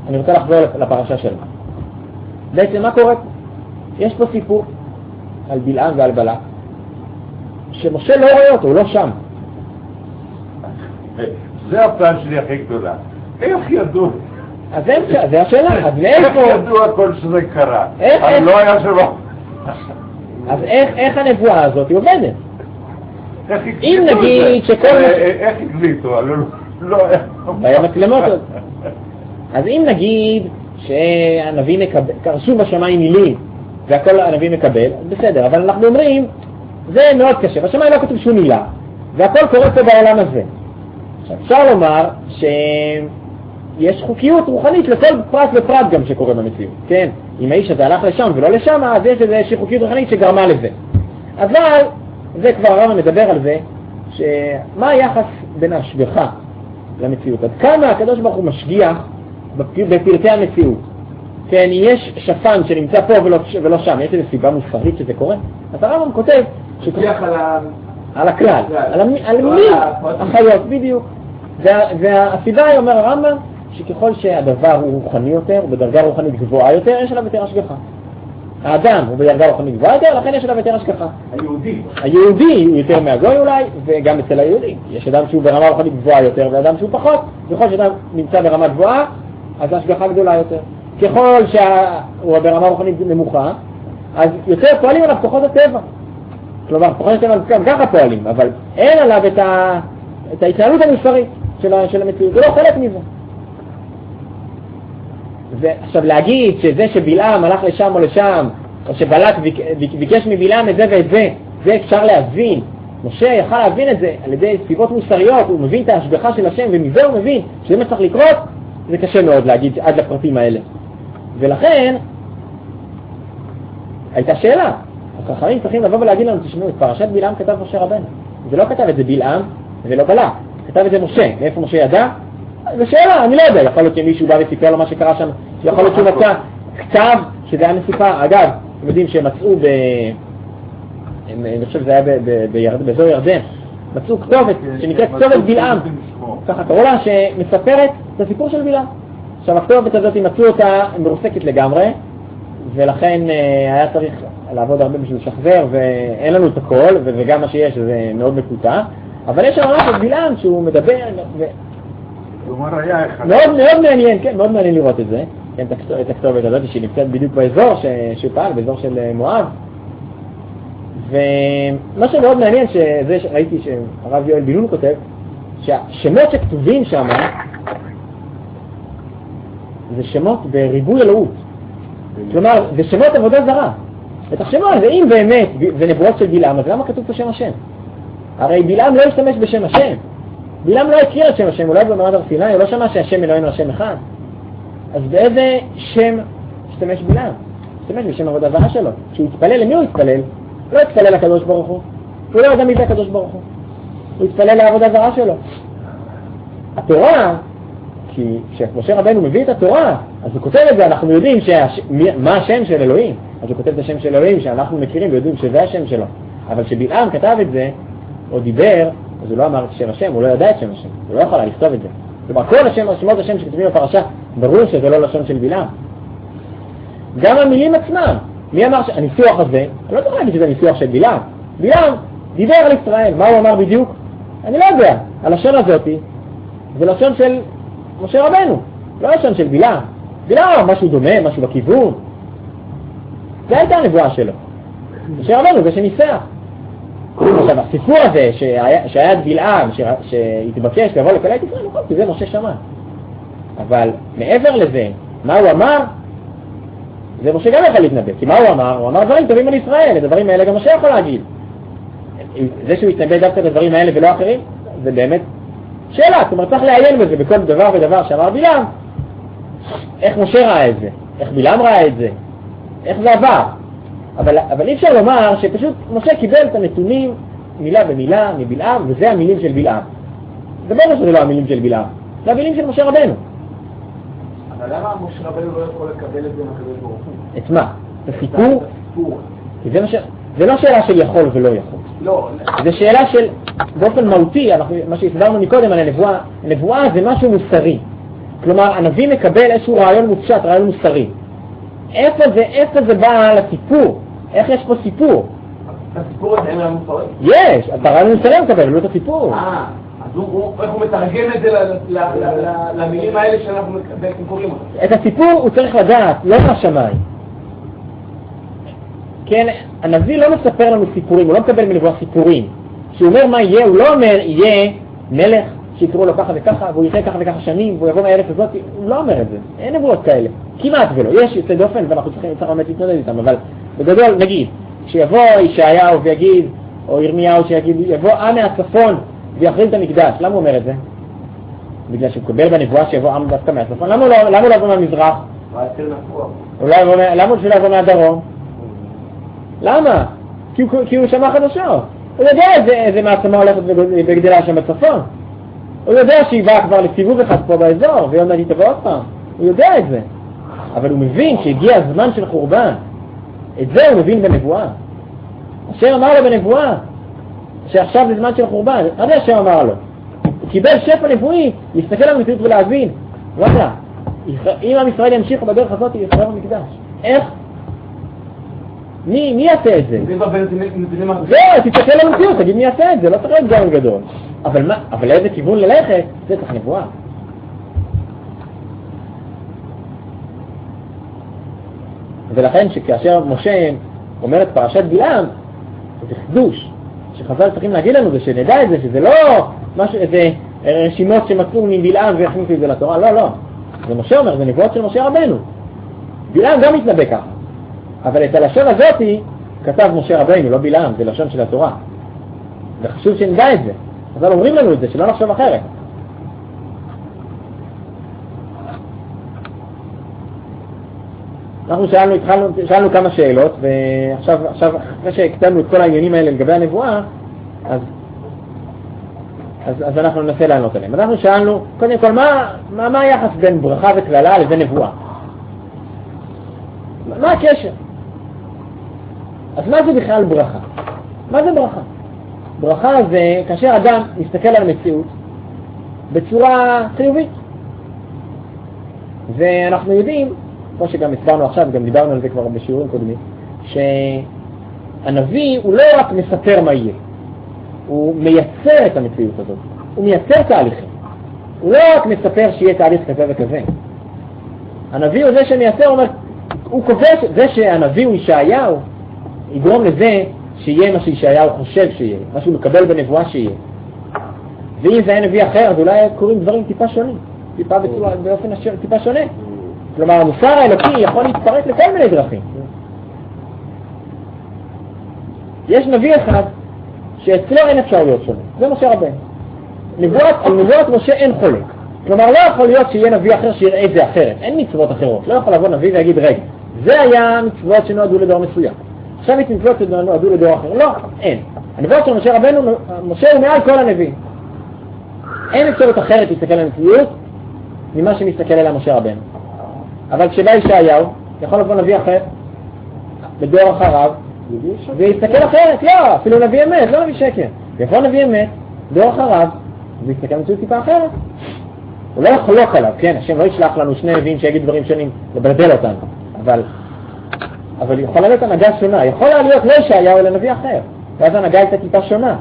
אני רוצה לחזור לפרשה שלנו. בעצם מה קורה? יש פה סיפור על בלעם ועל בלק, שמשה לא רואה אותו, הוא לא שם. זה הפעם שלי הכי גדולה. איך ידעו? אז זה השאלה, אז מאיפה... איך ידעו הכל שזה קרה? איך? לא היה שלא. אז איך הנבואה הזאת היא עובדת? אם נגיד שכל... איך הקליטו? לא... במצלמות. אז אם נגיד שהנביא קרשו בשמיים מילים והכל הנביא מקבל, בסדר, אבל אנחנו אומרים זה מאוד קשה, בשמיים לא כתוב שום מילה והכל קורה פה בעולם הזה. עכשיו אפשר לומר שיש חוקיות רוחנית לכל פרט ופרט גם שקורה במציאות, כן? אם האיש הזה הלך לשם ולא לשם, אז יש איזושהי חוקיות רוחנית שגרמה לזה. אבל זה כבר הרמב"ם מדבר על זה, שמה היחס בין ההשגחה למציאות? עד כמה הקדוש ברוך הוא משגיח בפרטי המציאות? כן, יש שפן שנמצא פה ולא שם, יש איזו סיבה מוסרית שזה קורה? אז הרמב"ם כותב שכיח על הכלל, על מי החיות, בדיוק. והסיבה היא, אומר הרמב"ם, שככל שהדבר הוא רוחני יותר, בדרגה רוחנית גבוהה יותר, יש עליו יותר השגחה. האדם הוא בדרגה רוחנית גבוהה יותר, לכן יש עליו יותר השגחה. היהודי הוא יותר מהגוי אולי, וגם אצל היהודי. יש אדם שהוא ברמה רוחנית גבוהה יותר, ואדם שהוא פחות. ככל שאדם נמצא ברמה גבוהה, אז ההשגחה גדולה יותר. ככל שהוא ברמה רוחנית נמוכה, אז יותר פועלים עליו כוחות הטבע. כלומר, פחות או יותר גם ככה פועלים, אבל אין עליו את ההתנהלות המוסרית של המציאות, זה לא חלק מזה. ועכשיו להגיד שזה שבלעם הלך לשם או לשם, או שבלק ביקש מבלעם את זה ואת זה, זה אפשר להבין. משה יכל להבין את זה על ידי סיבות מוסריות, הוא מבין את ההשגחה של השם, ומזה הוא מבין שזה מה צריך לקרות, זה קשה מאוד להגיד עד לפרטים האלה. ולכן, הייתה שאלה. החכמים צריכים לבוא ולהגיד לנו, תשמעו, את פרשת בלעם כתב משה רבנו. זה לא כתב את זה בלעם, ולא בלק. כתב את זה משה. מאיפה משה ידע? זו שאלה, אני לא יודע. יכול להיות שמישהו בא וסיפר לו מה שקרה שם. יכול להיות שהוא מצא כתב שזה היה מסופר. אגב, אתם יודעים שהם מצאו אני חושב שזה היה באזור ירדן. מצאו כתובת שנקראת כתובת בלעם. ככה קראו לה שמספרת את הסיפור של בלעם. עכשיו הכתובת הזאת מצאו אותה מרוסקת לגמרי, ולכן היה צריך לעבוד הרבה בשביל לשחזר, ואין לנו את הכל, וגם מה שיש זה מאוד מקוטע, אבל יש שם ממש את בלעם שהוא מדבר, כלומר היה אחד. מאוד מעניין, כן, מאוד מעניין לראות את זה, כן, את הכתובת הזאת שהיא נמצאת בדיוק באזור שהוא פעל, באזור של מואב, ומה שמאוד מעניין, שזה שראיתי שהרב יואל בן נון כותב, שהשמות שכתובים שם, זה שמות בריבוי אלוהות. כלומר, זה שמות עבודה זרה. ותחשבו על זה, אם באמת זה נבואות של בלעם, אז למה כתוב פה שם השם? הרי בלעם לא השתמש בשם השם. בלעם לא הכיר את שם השם, אולי במעמד הר סיני, הוא לא שמע שהשם אלוהינו השם אחד. אז באיזה שם השתמש בלעם? השתמש בשם עבודה זרה שלו. כשהוא התפלל, למי הוא התפלל? לא התפלל לקדוש ברוך הוא. הוא לא ידע מי זה הקדוש ברוך הוא. הוא התפלל לעבודה זרה שלו. התורה, כי כשמשה רבנו מביא את התורה, אז הוא כותב את זה, אנחנו יודעים מה השם של אלוהים. אז הוא כותב את השם של אלוהים שאנחנו מכירים ויודעים שזה השם שלו. אבל כשבלעם כתב את זה, או דיבר, אז הוא לא אמר את שם השם, הוא לא ידע את שם השם. הוא לא יכול לכתוב את זה. כלומר, כל שמות השם שכתובים בפרשה, ברור שזה לא לשון של בלעם. גם המילים עצמם. מי אמר שהניסוח הזה, אני לא צריך להגיד שזה ניסוח של בלעם. בלעם דיבר על ישראל. מה הוא אמר בדיוק? אני לא יודע. הלשון הזאת זה לשון של משה רבנו, לא לשון של בלעם. בלעם משהו דומה, משהו בכיוון. זה הייתה הנבואה שלו. משה רבנו זה שניסח. עכשיו, הסיפור הזה שהיה את בלעם, שהתבקש לבוא לקהלת ישראל, נכון, כי זה משה שמע. אבל מעבר לזה, מה הוא אמר? זה משה גם יכול להתנבא. כי מה הוא אמר? הוא אמר דברים טובים על ישראל, את הדברים האלה גם משה יכול להגיד. זה שהוא יתנבא דווקא את הדברים האלה ולא אחרים, זה באמת שאלה. זאת אומרת, צריך לעיין בזה בכל דבר ודבר שאמר בלעם. איך משה ראה את זה? איך בלעם ראה את זה? איך זה עבר? אבל אי אפשר לומר שפשוט משה קיבל את הנתונים מילה במילה מבלעם, וזה המילים של בלעם. זה ברור שזה לא המילים של בלעם, זה המילים של משה רבנו. אבל למה משה רבנו לא יכול לקבל את זה מהקדוש ברוך הוא? את מה? את הסיפור? זה לא שאלה של יכול ולא יכול. לא. זה שאלה של באופן מהותי, מה שהסברנו מקודם על הנבואה, הנבואה זה משהו מוסרי. כלומר, הנביא מקבל איזשהו רעיון מופשט, רעיון מוסרי. איפה זה בא לסיפור? איך יש פה סיפור? הסיפור הזה אין רעיון מוסרי? יש, אתה רעיון מוסרי מקבל, לא את הסיפור. אז איך הוא מתרגם את זה למילים האלה שאנחנו בעצם קוראים אותם? את הסיפור הוא צריך לדעת, לא מהשמיים. כן, הנביא לא מספר לנו סיפורים, הוא לא מקבל מנבואה סיפורים. כשהוא אומר מה יהיה, הוא לא אומר יהיה מלך שיקראו לו ככה וככה, והוא יחיה ככה וככה שנים, והוא יבוא מהארץ הזאת, הוא לא אומר את זה. אין נבואות כאלה. כמעט ולא. יש יוצא דופן ואנחנו צריכים באמת להתמודד איתם, אבל בגדול נגיד, כשיבוא ישעיהו ויגיד, או ירמיהו שיגיד, יבוא עם מהצפון ויחריב את המקדש. למה הוא אומר את זה? בגלל שהוא קבל בנבואה שיבוא עם דווקא מהצפון. למה הוא לא יבוא מהמזרח? למה הוא שלא יבוא מהדרום? למה? כי הוא שמע חדשות. הוא יודע איזה מעצמה הולכת וגדלה שם בצפון. הוא יודע שהיא באה כבר לסיבוב אחד פה באזור, ויום נגיד תבוא עוד פעם. הוא יודע את זה. אבל הוא מבין שהגיע הזמן של חורבן. את זה הוא מבין בנבואה. השם אמר לו בנבואה, שעכשיו זה זמן של חורבן. מה זה השם אמר לו? הוא קיבל שפע נבואי, להסתכל על המציאות ולהבין. וואלה, אם עם ישראל ימשיך בדרך הזאת, יחרב המקדש. איך? מי יעשה את זה? זהו, תסתכל על המציאות, תגיד מי יעשה את זה, לא צריך להיות גאון גדול. אבל לאיזה כיוון ללכת, זה צריך נבואה. ולכן שכאשר משה אומר את פרשת בלעם, זה חידוש. שחז"ל צריכים להגיד לנו זה שנדע את זה, שזה לא משהו, איזה רשימות שמצאו מבלעם והכניסו את זה לתורה, לא, לא. זה משה אומר, זה נבואות של משה רבנו. בלעם גם מתנבא ככה. אבל את הלשון הזאתי כתב משה רבנו, לא בלעם, זה לשון של התורה. וחשוב שנדע את זה. חז"ל אומרים לנו את זה, שלא נחשוב אחרת. אנחנו שאלנו כמה שאלות, ועכשיו אחרי שהקטנו את כל העניינים האלה לגבי הנבואה, אז אנחנו ננסה לענות עליהם. אנחנו שאלנו, קודם כל, מה היחס בין ברכה וכללה לבין נבואה? מה הקשר? אז מה זה בכלל ברכה? מה זה ברכה? ברכה זה כאשר אדם מסתכל על המציאות בצורה חיובית. ואנחנו יודעים, כמו שגם הסברנו עכשיו, וגם דיברנו על זה כבר בשיעורים קודמים, שהנביא הוא לא רק מספר מה יהיה, הוא מייצר את המציאות הזאת, הוא מייצר תהליכים. הוא לא רק מספר שיהיה תהליך כזה וכזה. הנביא הוא זה שמייצר, הוא קובע זה שהנביא הוא ישעיהו, יגרום לזה שיהיה מה שישעיהו חושב שיהיה, מה שהוא מקבל בנבואה שיהיה. ואם זה היה נביא אחר, אז אולי קוראים דברים טיפה שונים, באופן טיפה שונה. כלומר, המוסר האלוקי יכול להתפרק לכל מיני דרכים. יש נביא אחד שאצלו אין אפשרויות שונות, זה משה רבנו. על נבואות משה אין חולק. כלומר, לא יכול להיות שיהיה נביא אחר שיראה את זה אחרת. אין מצוות אחרות. לא יכול לבוא נביא ויגיד, רגע, זה היה מצוות שנועדו לדור מסוים. עכשיו יש מצוות שנועדו לדור אחר. לא, אין. הנבואות של משה רבנו, משה הוא מעל כל הנביאים. אין אפשרות אחרת להסתכל על המציאות ממה שמסתכל עליה משה רבנו. אבל כשבא ישעיהו, יכול לבוא נביא אחר, בדור אחריו, ויסתכל אחרת, לא, אפילו נביא אמת, לא נביא שקר. יכול נביא אמת, דור אחריו, ויסתכל מציאות טיפה אחרת. הוא לא יחלוק עליו, כן, השם לא ישלח לנו שני נביאים שיגיד דברים שונים, לבלבל אותנו, אבל יכולה להיות הנהגה שונה, יכולה להיות לא ישעיהו אלא נביא אחר, ואז ההנהגה הייתה טיפה שונה.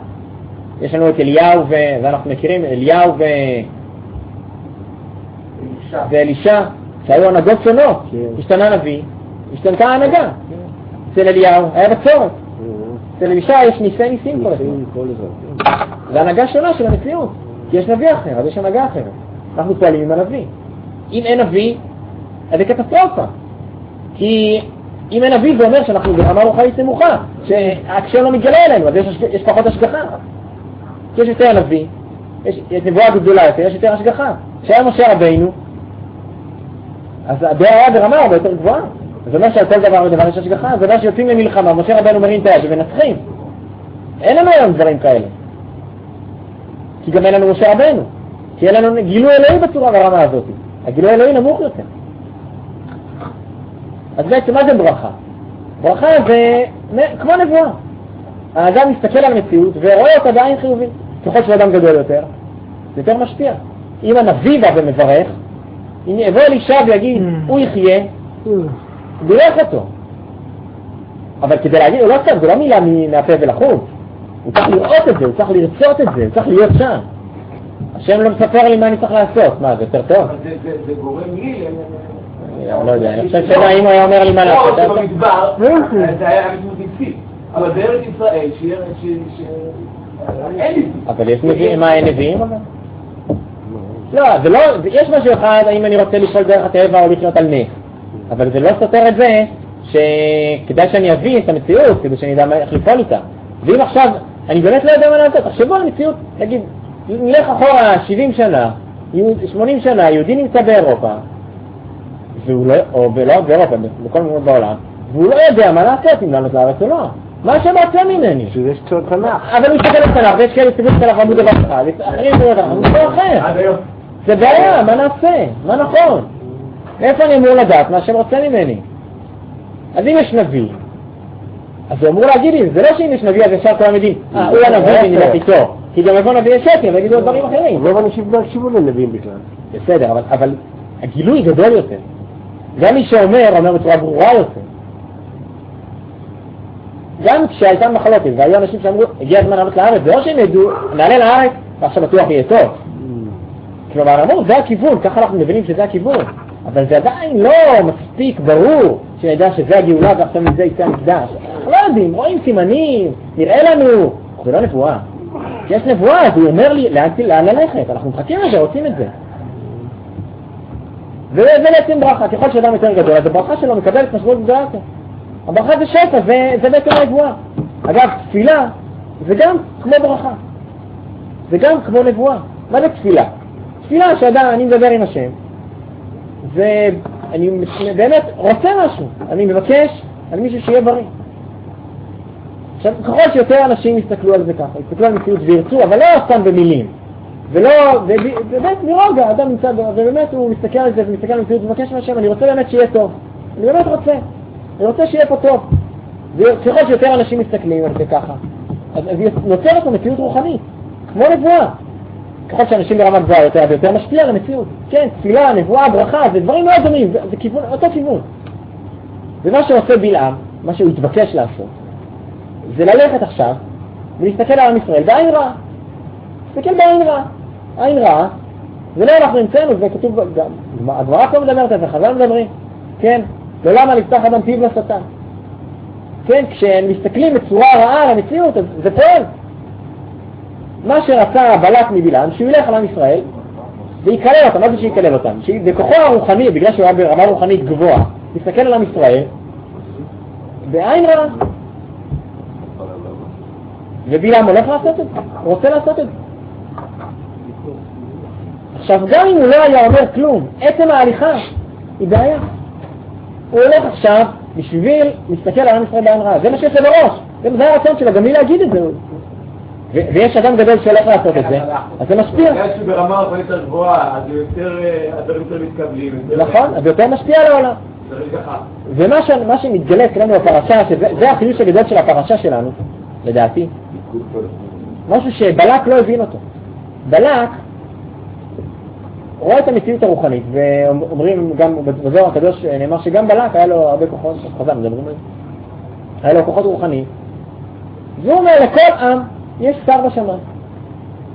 יש לנו את אליהו, ואנחנו מכירים אליהו ואלישע, שהיו הנהגות שונות, השתנה נביא, השתנתה ההנהגה. אצל אליהו היה בצורת, אצל אלישע יש ניסים כל הזמן. זה הנהגה שונה של המציאות, כי יש נביא אחר, אז יש הנהגה אחרת. אנחנו פועלים עם הנביא. אם אין נביא, אז זה קטסטרופה. כי אם אין נביא זה אומר שאנחנו ברמה רוחנית נמוכה, שהקשר לא מתגלה אלינו, אז יש פחות השגחה. כי יש יותר נביא, יש נבואה גדולה יותר, יש יותר השגחה. כשהיה משה רבינו, אז הדעה היה ברמה הרבה יותר גבוהה. זה אומר שעל כל דבר ודבר יש השגחה, זה אומר שיוצאים למלחמה, משה רבינו מרים את היד ומנצחים. אין לנו היום דברים כאלה. כי גם אין לנו משה רבינו. כי אין לנו גילוי אלוהי בצורה ברמה הזאת. הגילוי אלוהי נמוך יותר. אז בעצם מה זה ברכה? ברכה זה כמו נבואה. האדם מסתכל על המציאות ורואה אותה בעין חיובית. ככל שהוא אדם גדול יותר, זה יותר משפיע. אם הנביא בא ומברך, אם יבוא אלישע ויגיד, הוא יחיה, בירך אותו. אבל כדי להגיד, הוא לא סתם, זה לא מילה מהפה ולחוץ. הוא צריך לראות את זה, הוא צריך לרצות את זה, הוא צריך להיות שם. השם לא מספר לי מה אני צריך לעשות. מה, זה יותר טוב? זה גורם לי לא יודע, אני חושב שאם הוא היה אומר לי מה לעשות. לא, שבמדבר זה היה מציאות נצחית. אבל בארץ ישראל, אין נביאים. אבל יש נביאים, מה אין נביאים? לא, זה לא, יש משהו אחד, האם אני רוצה לפעול דרך הטבע או לחיות על נס. אבל זה לא סותר את זה שכדאי שאני אבין את המציאות, כדי שאני אדע איך לפעול איתה. ואם עכשיו, אני באמת לא יודע מה לעשות, תחשבו על המציאות, תגיד, נלך אחורה 70 שנה, 80 שנה, יהודי נמצא באירופה, או לא באירופה, בכל מקומות בעולם, והוא לא יודע מה לעשות אם לענות לארץ או לא. מה שמעצה ממני? שזה קצת תנ"ך. אבל הוא מסתכל על תנ"ך, ויש כאלה סביבות תנ"ך עמוד דבר אחד, אחרים סביבות תנ"ך, הוא לא אחר. זה בעיה, מה נעשה? מה נכון? איפה אני אמור לדעת מה שהם רוצה ממני? אז אם יש נביא, אז הוא אמור להגיד לי, זה לא שאם יש נביא אז ישר כולם יודעים, הוא הנביא ונלך איתו, כי גם יבוא נביא שקר ויגידו עוד דברים אחרים. רוב אנשים לא יקשיבו לנביאים בכלל. בסדר, אבל הגילוי גדול יותר. גם מי שאומר בצורה ברורה יותר. גם כשהייתה מחלוקת, והיו אנשים שאמרו, הגיע הזמן לעלות לארץ, זה לא שהם ידעו, נעלה לארץ, ועכשיו בטוח יהיה טוב. כלומר, אמרו, זה הכיוון, ככה אנחנו מבינים שזה הכיוון. אבל זה עדיין לא מספיק ברור שנדע שזה הגאולה ועכשיו מזה יצא המקדש. אנחנו לא יודעים, רואים סימנים, נראה לנו, זה לא נבואה. כשיש נבואה, אז הוא אומר לי לאן ללכת, אנחנו מחכים לזה, רוצים את זה. וזה בעצם ברכה, ככל שאדם יותר גדול, אז הברכה שלו מקבלת משמעות גדולה יותר. הברכה זה שפע, זה בעצם הנבואה. אגב, תפילה זה גם כמו ברכה. זה גם כמו נבואה. מה זה תפילה? תפילה שאדם, אני מדבר עם השם, ואני באמת רוצה משהו, אני מבקש על מישהו שיהיה בריא. עכשיו, ככל שיותר אנשים יסתכלו על זה ככה, יסתכלו על מציאות וירצו, אבל לא סתם במילים. ובאמת מרוגע, אדם נמצא, ובאמת הוא מסתכל על זה ומסתכל על מציאות ומבקש מהשם, אני רוצה באמת שיהיה טוב. אני באמת רוצה. אני רוצה שיהיה פה טוב. וככל שיותר אנשים מסתכלים על זה ככה, אז נוצרת לו מציאות רוחנית, כמו נבואה. ככל שאנשים ברמה גבוהה יותר, זה יותר משפיע על המציאות. כן, תפילה, נבואה, ברכה, זה דברים מאוד דומים, זה כיוון, אותו כיוון. ומה שעושה בלעם, מה שהוא התבקש לעשות, זה ללכת עכשיו ולהסתכל על עם ישראל בעין רעה. להסתכל בעין רעה. עין רעה, זה לא אנחנו נמצאנו, זה כתוב גם, הגמרא פה מדברת על זה, חז"ל מדברים. כן, לא למה לפתח אדם פיו לשטן. כן, כשמסתכלים בצורה רעה על המציאות, אז זה פועל. מה שרצה בלק מבלעם, שהוא ילך על עם ישראל ויקלל אותם. מה זה שיקלל אותם? בכוחו הרוחני, בגלל שהוא היה ברמה רוחנית גבוהה, יסתכל על עם ישראל בעין רעה. ובלעם הולך לעשות את זה, הוא רוצה לעשות את זה. עכשיו, גם אם הוא לא היה אומר כלום, עצם ההליכה היא בעיה. הוא הולך עכשיו בשביל להסתכל על עם ישראל בעין רעה. זה מה שיש בראש, זה הרצון שלו, גם לי להגיד את זה. ויש אדם גדול שהולך לעשות את זה, אז זה משפיע. בגלל שברמה הרבה יותר גבוהה, אז יותר הדברים יותר מתקבלים. נכון, אז יותר משפיע על העולם. ומה שמתגלה אצלנו בפרשה, שזה החידוש הגדול של הפרשה שלנו, לדעתי, משהו שבלק לא הבין אותו. בלק רואה את המציאות הרוחנית, ואומרים גם בזוהר הקדוש נאמר שגם בלק היה לו הרבה כוחות, חז"ל מדברים על זה, היה לו כוחות רוחניים. והוא אומר לכל עם יש שר בשמיים.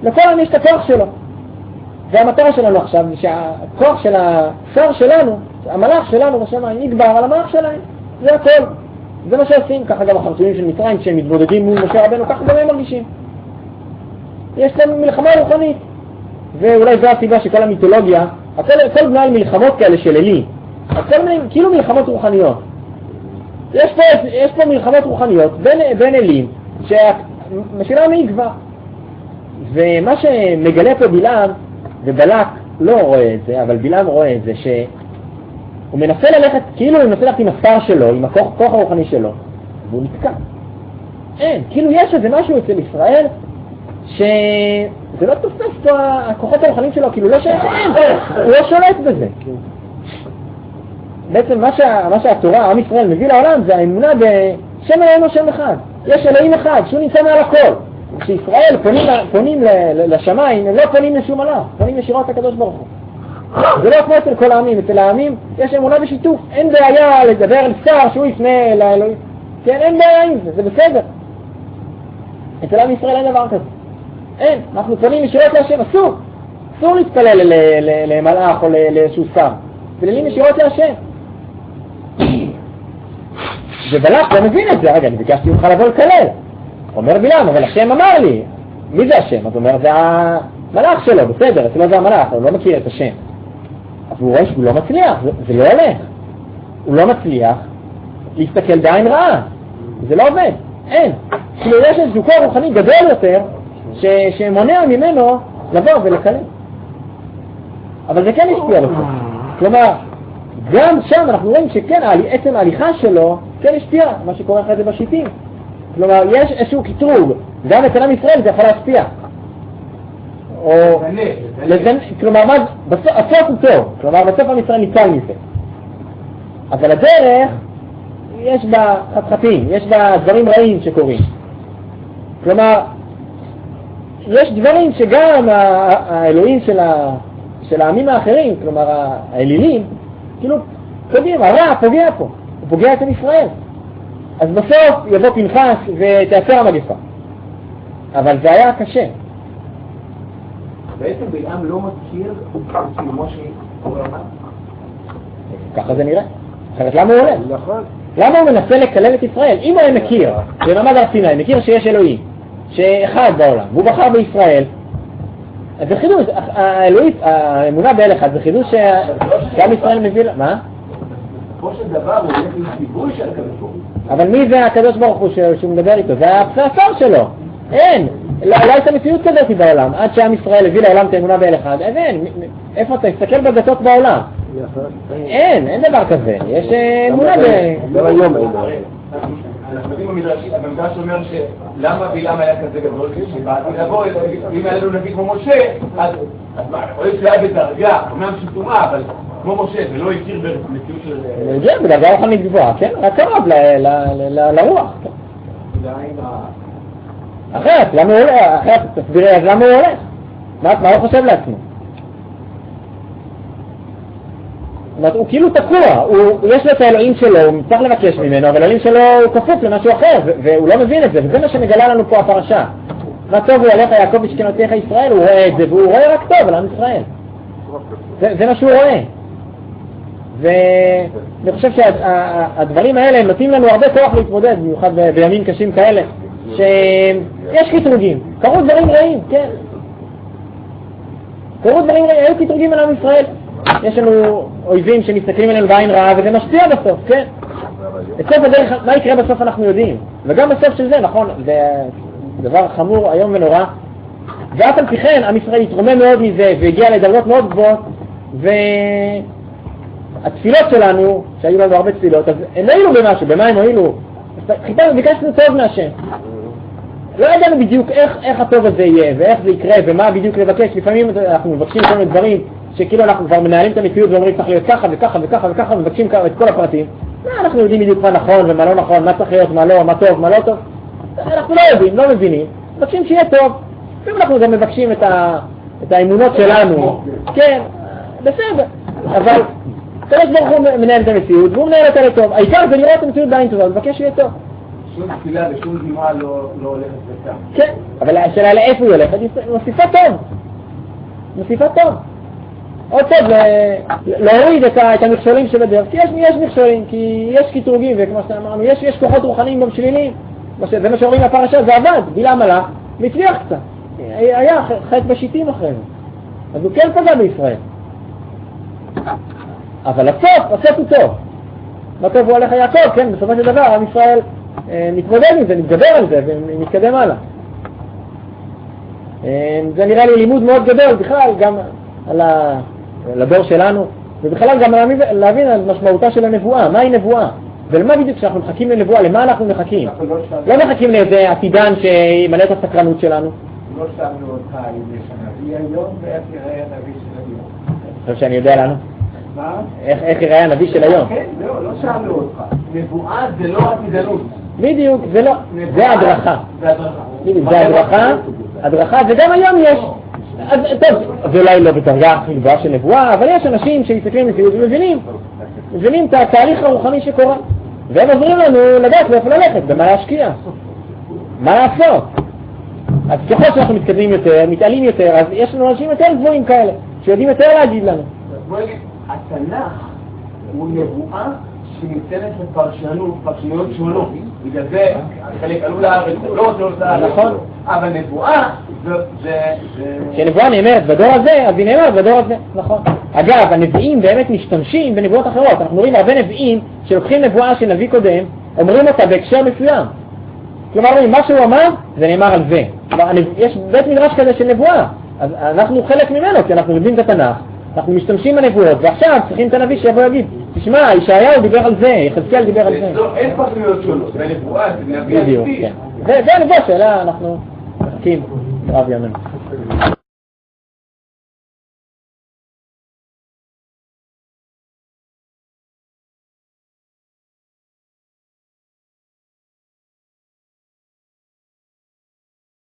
לכל עם יש את הכוח שלו. והמטרה שלנו עכשיו זה שהכוח של השר שלנו, המלאך שלנו בשמיים, יגבר על המלאך שלהם. זה הכל. זה מה שעושים. ככה גם החרצונים של מצרים, כשהם מתמודדים מול משה רבנו, ככה גם הם מרגישים. יש להם מלחמה רוחנית. ואולי זו הסיבה שכל המיתולוגיה, הכל בנוי מלחמות כאלה של אלי. הכל כאילו מלחמות רוחניות. יש פה מלחמות רוחניות בין אלים, שהמשאלה מי יגבר. ומה שמגלה פה בלעם, ובלק לא רואה את זה, אבל בלעם רואה את זה, שהוא מנסה ללכת, כאילו הוא מנסה ללכת עם השר שלו, עם הכוח הרוחני שלו, והוא נתקע. אין, כאילו יש איזה משהו אצל ישראל, שזה לא תופס פה הכוחות הרוחניים שלו, כאילו לא הוא לא שולט בזה. בעצם מה שהתורה, עם ישראל מביא לעולם, זה האמונה בשם אלוהינו שם אחד. יש אלוהים אחד, שהוא נמצא מעל הכל. כשישראל פונים לשמיים, הם לא פונים לשום מלאך, פונים ישירות לקדוש ברוך הוא. זה לא כמו אצל כל העמים, אצל העמים יש אמונה בשיתוף, אין בעיה לדבר על שר שהוא יפנה לאלוהים. כן, אין בעיה עם זה, זה בסדר. אצל עם ישראל אין דבר כזה. אין, אנחנו פונים ישירות להשם, אסור להתפלל למלאך או לאיזשהו שר. פללים ישירות להשם. ובלק לא מבין את זה, רגע, אני ביקשתי ממך לבוא לקלל. אומר בלעם, אבל השם אמר לי, מי זה השם? אז הוא אומר, זה המלאך שלו, בסדר, אצלו זה המלאך, הוא לא מכיר את השם. אז הוא רואה שהוא לא מצליח, זה לא הולך. הוא לא מצליח להסתכל בעין רעה, זה לא עובד, אין. כאילו יש איזשהו כוח רוחני גדול יותר, שמונע ממנו לבוא ולקלל. אבל זה כן השפיע לו. כלומר, גם שם אנחנו רואים שכן, עצם ההליכה שלו כן השפיע, מה שקורה אחרי זה בשיטים. כלומר, יש איזשהו קיטרוג, גם אצל עם ישראל זה יכול להשפיע. כלומר, הסוף הוא טוב, כלומר, בסוף עם ישראל ניצל מזה. אבל הדרך, יש בה חתחתים, יש בה דברים רעים שקורים. כלומר, יש דברים שגם האלוהים של העמים האחרים, כלומר, האלילים, כאילו, פוגעים, הרע פוגע פה, הוא פוגע אצל ישראל. אז בסוף יבוא פנחס ותעצר המגפה. אבל זה היה קשה. בעצם בלעם לא מכיר את קיומו של עולם? ככה זה נראה. אחרת למה הוא הולך? נכון. למה הוא מנסה לקלל את ישראל? אם הוא היה מכיר, במעמד הר סיני, מכיר שיש אלוהים, שאחד בעולם, והוא בחר בישראל, אז זה חידוש, האלוהית, האמונה באל אחד, זה חידוש שגם ישראל מביא לה, מה? בסופו של דבר הוא הולך עם ציווי של הקדוש ברוך הוא. אבל מי זה הקדוש ברוך הוא שהוא מדבר איתו? זה הפסר שלו. אין, לא הייתה מציאות כזאת בעולם, עד שעם ישראל הביא לעולם את האמונה באל אחד, אז אין, איפה אתה? תסתכל בדתות בעולם. אין דבר כזה, יש אמונה לא היום אין. אנחנו יודעים במדרש אומר שלמה בלעם היה כזה גדול, שבעתיד לבוא, אם היה לנו נביא כמו משה, אז יכול להיות שהיה בדרגה, אומנם שטומאה, אבל כמו משה, ולא הכיר במציאות של... כן, בדרגה רוחנית גבוהה, כן? רק קרוב לרוח. אחרת, למה הוא הולך? אחרת, תסבירי, אז למה הוא הולך? מה הוא חושב לעצמו? זאת אומרת, הוא כאילו תקוע, יש לו את האלוהים שלו, הוא צריך לבקש ממנו, אבל האלוהים שלו הוא כפוף למשהו אחר, והוא לא מבין את זה, וזה מה שמגלה לנו פה הפרשה. מה טוב הוא הולך יעקב ושכנותיך ישראל, הוא רואה את זה, והוא רואה רק טוב על עם ישראל. זה מה שהוא רואה. ואני חושב שהדברים האלה הם נותנים לנו הרבה כוח להתמודד, במיוחד בימים קשים כאלה, שיש קטרוגים, קרו דברים רעים, כן. קרו דברים רעים, היו קטרוגים על עם ישראל. יש לנו אויבים שמסתכלים עלינו בעין רעה, וזה משפיע בסוף, כן? את סוף הדרך, מה יקרה בסוף אנחנו יודעים. וגם בסוף של זה, נכון, זה דבר חמור, היום ונורא. ואף על פי כן, עם ישראל התרומם מאוד מזה, והגיע לדרגות מאוד גבוהות, והתפילות שלנו, שהיו לנו הרבה תפילות, אז הם הועילו במשהו, במה הם הועילו? ביקשנו טוב מהשם. לא ידענו בדיוק איך הטוב הזה יהיה, ואיך זה יקרה, ומה בדיוק לבקש. לפעמים אנחנו מבקשים כל מיני דברים, שכאילו אנחנו כבר מנהלים את המציאות ואומרים צריך להיות ככה וככה וככה וככה, ומבקשים את כל הפרטים. אנחנו יודעים בדיוק מה נכון ומה לא נכון, מה צריך להיות, מה לא, מה טוב, מה לא טוב. אנחנו לא יודעים, לא מבינים, מבקשים שיהיה טוב. ואם אנחנו גם מבקשים את האמונות שלנו, כן, בסדר. אבל הקדוש ברוך הוא מנהל את המציאות, והוא מנהל אותה לטוב. העיקר זה לראות את המציאות בעין טובה, לבקש שיהיה טוב. שום תפילה ושום דמעה לא הולכת לצד. כן, אבל השאלה לאיפה היא הולכת, מוסיפה טוב. מוסיפה טוב. עוד טוב, להוריד את המכשולים שבדרך, כי יש מכשולים, כי יש קטרוגים, וכמו שאמרנו, יש כוחות רוחניים גם שליליים. זה מה שאומרים בפרשה, זה עבד, בלעם הלך, והצליח קצת. היה חטא בשיטים אחרי זה. אז הוא כן פגע בישראל. אבל הסוף הוא טוב. מה טוב הוא הולך יעקב, כן, בסופו של דבר, עם ישראל מתמודד עם זה, נתגבר על זה, ונתקדם הלאה. זה נראה לי לימוד מאוד גדול, בכלל, גם על הדור שלנו, ובכלל גם להבין על משמעותה של הנבואה, מהי נבואה, ולמה בדיוק כשאנחנו מחכים לנבואה, למה אנחנו מחכים? לא מחכים לאיזה עתידן שימלא את הסקרנות שלנו. לא שאלנו אותך אם יש הנביא היום ואיך יראה הנביא של היום. אני חושב שאני יודע לנו. מה? איך יראה הנביא של היום? כן, לא שאלנו אותך. נבואה זה לא עתידנות. בדיוק, זה לא, זה הדרכה. זה הדרכה, וגם היום יש. אז טוב, זה אולי לא בדרגה הכי גבוהה של נבואה, אבל יש אנשים שמסתכלים למציאות ומבינים את התהליך הרוחני שקורה. והם עוזרים לנו לדעת לאיפה ללכת, במה להשקיע, מה לעשות. אז ככל שאנחנו מתקדמים יותר, מתעלים יותר, אז יש לנו אנשים יותר גבוהים כאלה, שיודעים יותר להגיד לנו. בוא נגיד, התנ"ך הוא נבואה שניתנת לפרשנויות שונות. בגלל זה חלק עלו לארץ, לא עלו לארץ. נכון. אבל נבואה זה... כשנבואה נאמרת בדור הזה, אז היא נאמרת בדור הזה, נכון. אגב, הנביאים באמת משתמשים בנבואות אחרות. אנחנו רואים הרבה נביאים שלוקחים נבואה של נביא קודם, אומרים אותה בהקשר מסוים. כלומר, מה שהוא אמר, זה נאמר על זה. יש בית מדרש כזה של נבואה, אז אנחנו חלק ממנו, כי אנחנו יודעים את התנ"ך, אנחנו משתמשים בנבואות, ועכשיו צריכים את הנביא שיבוא יגיד, תשמע, ישעיהו דיבר על זה, יחזקאל דיבר על זה. אין פרשנויות שונות, זה נבואה, זה נביא בדיוק, כן. זה הנבואה שאלה אנחנו מחכים רב ימינו.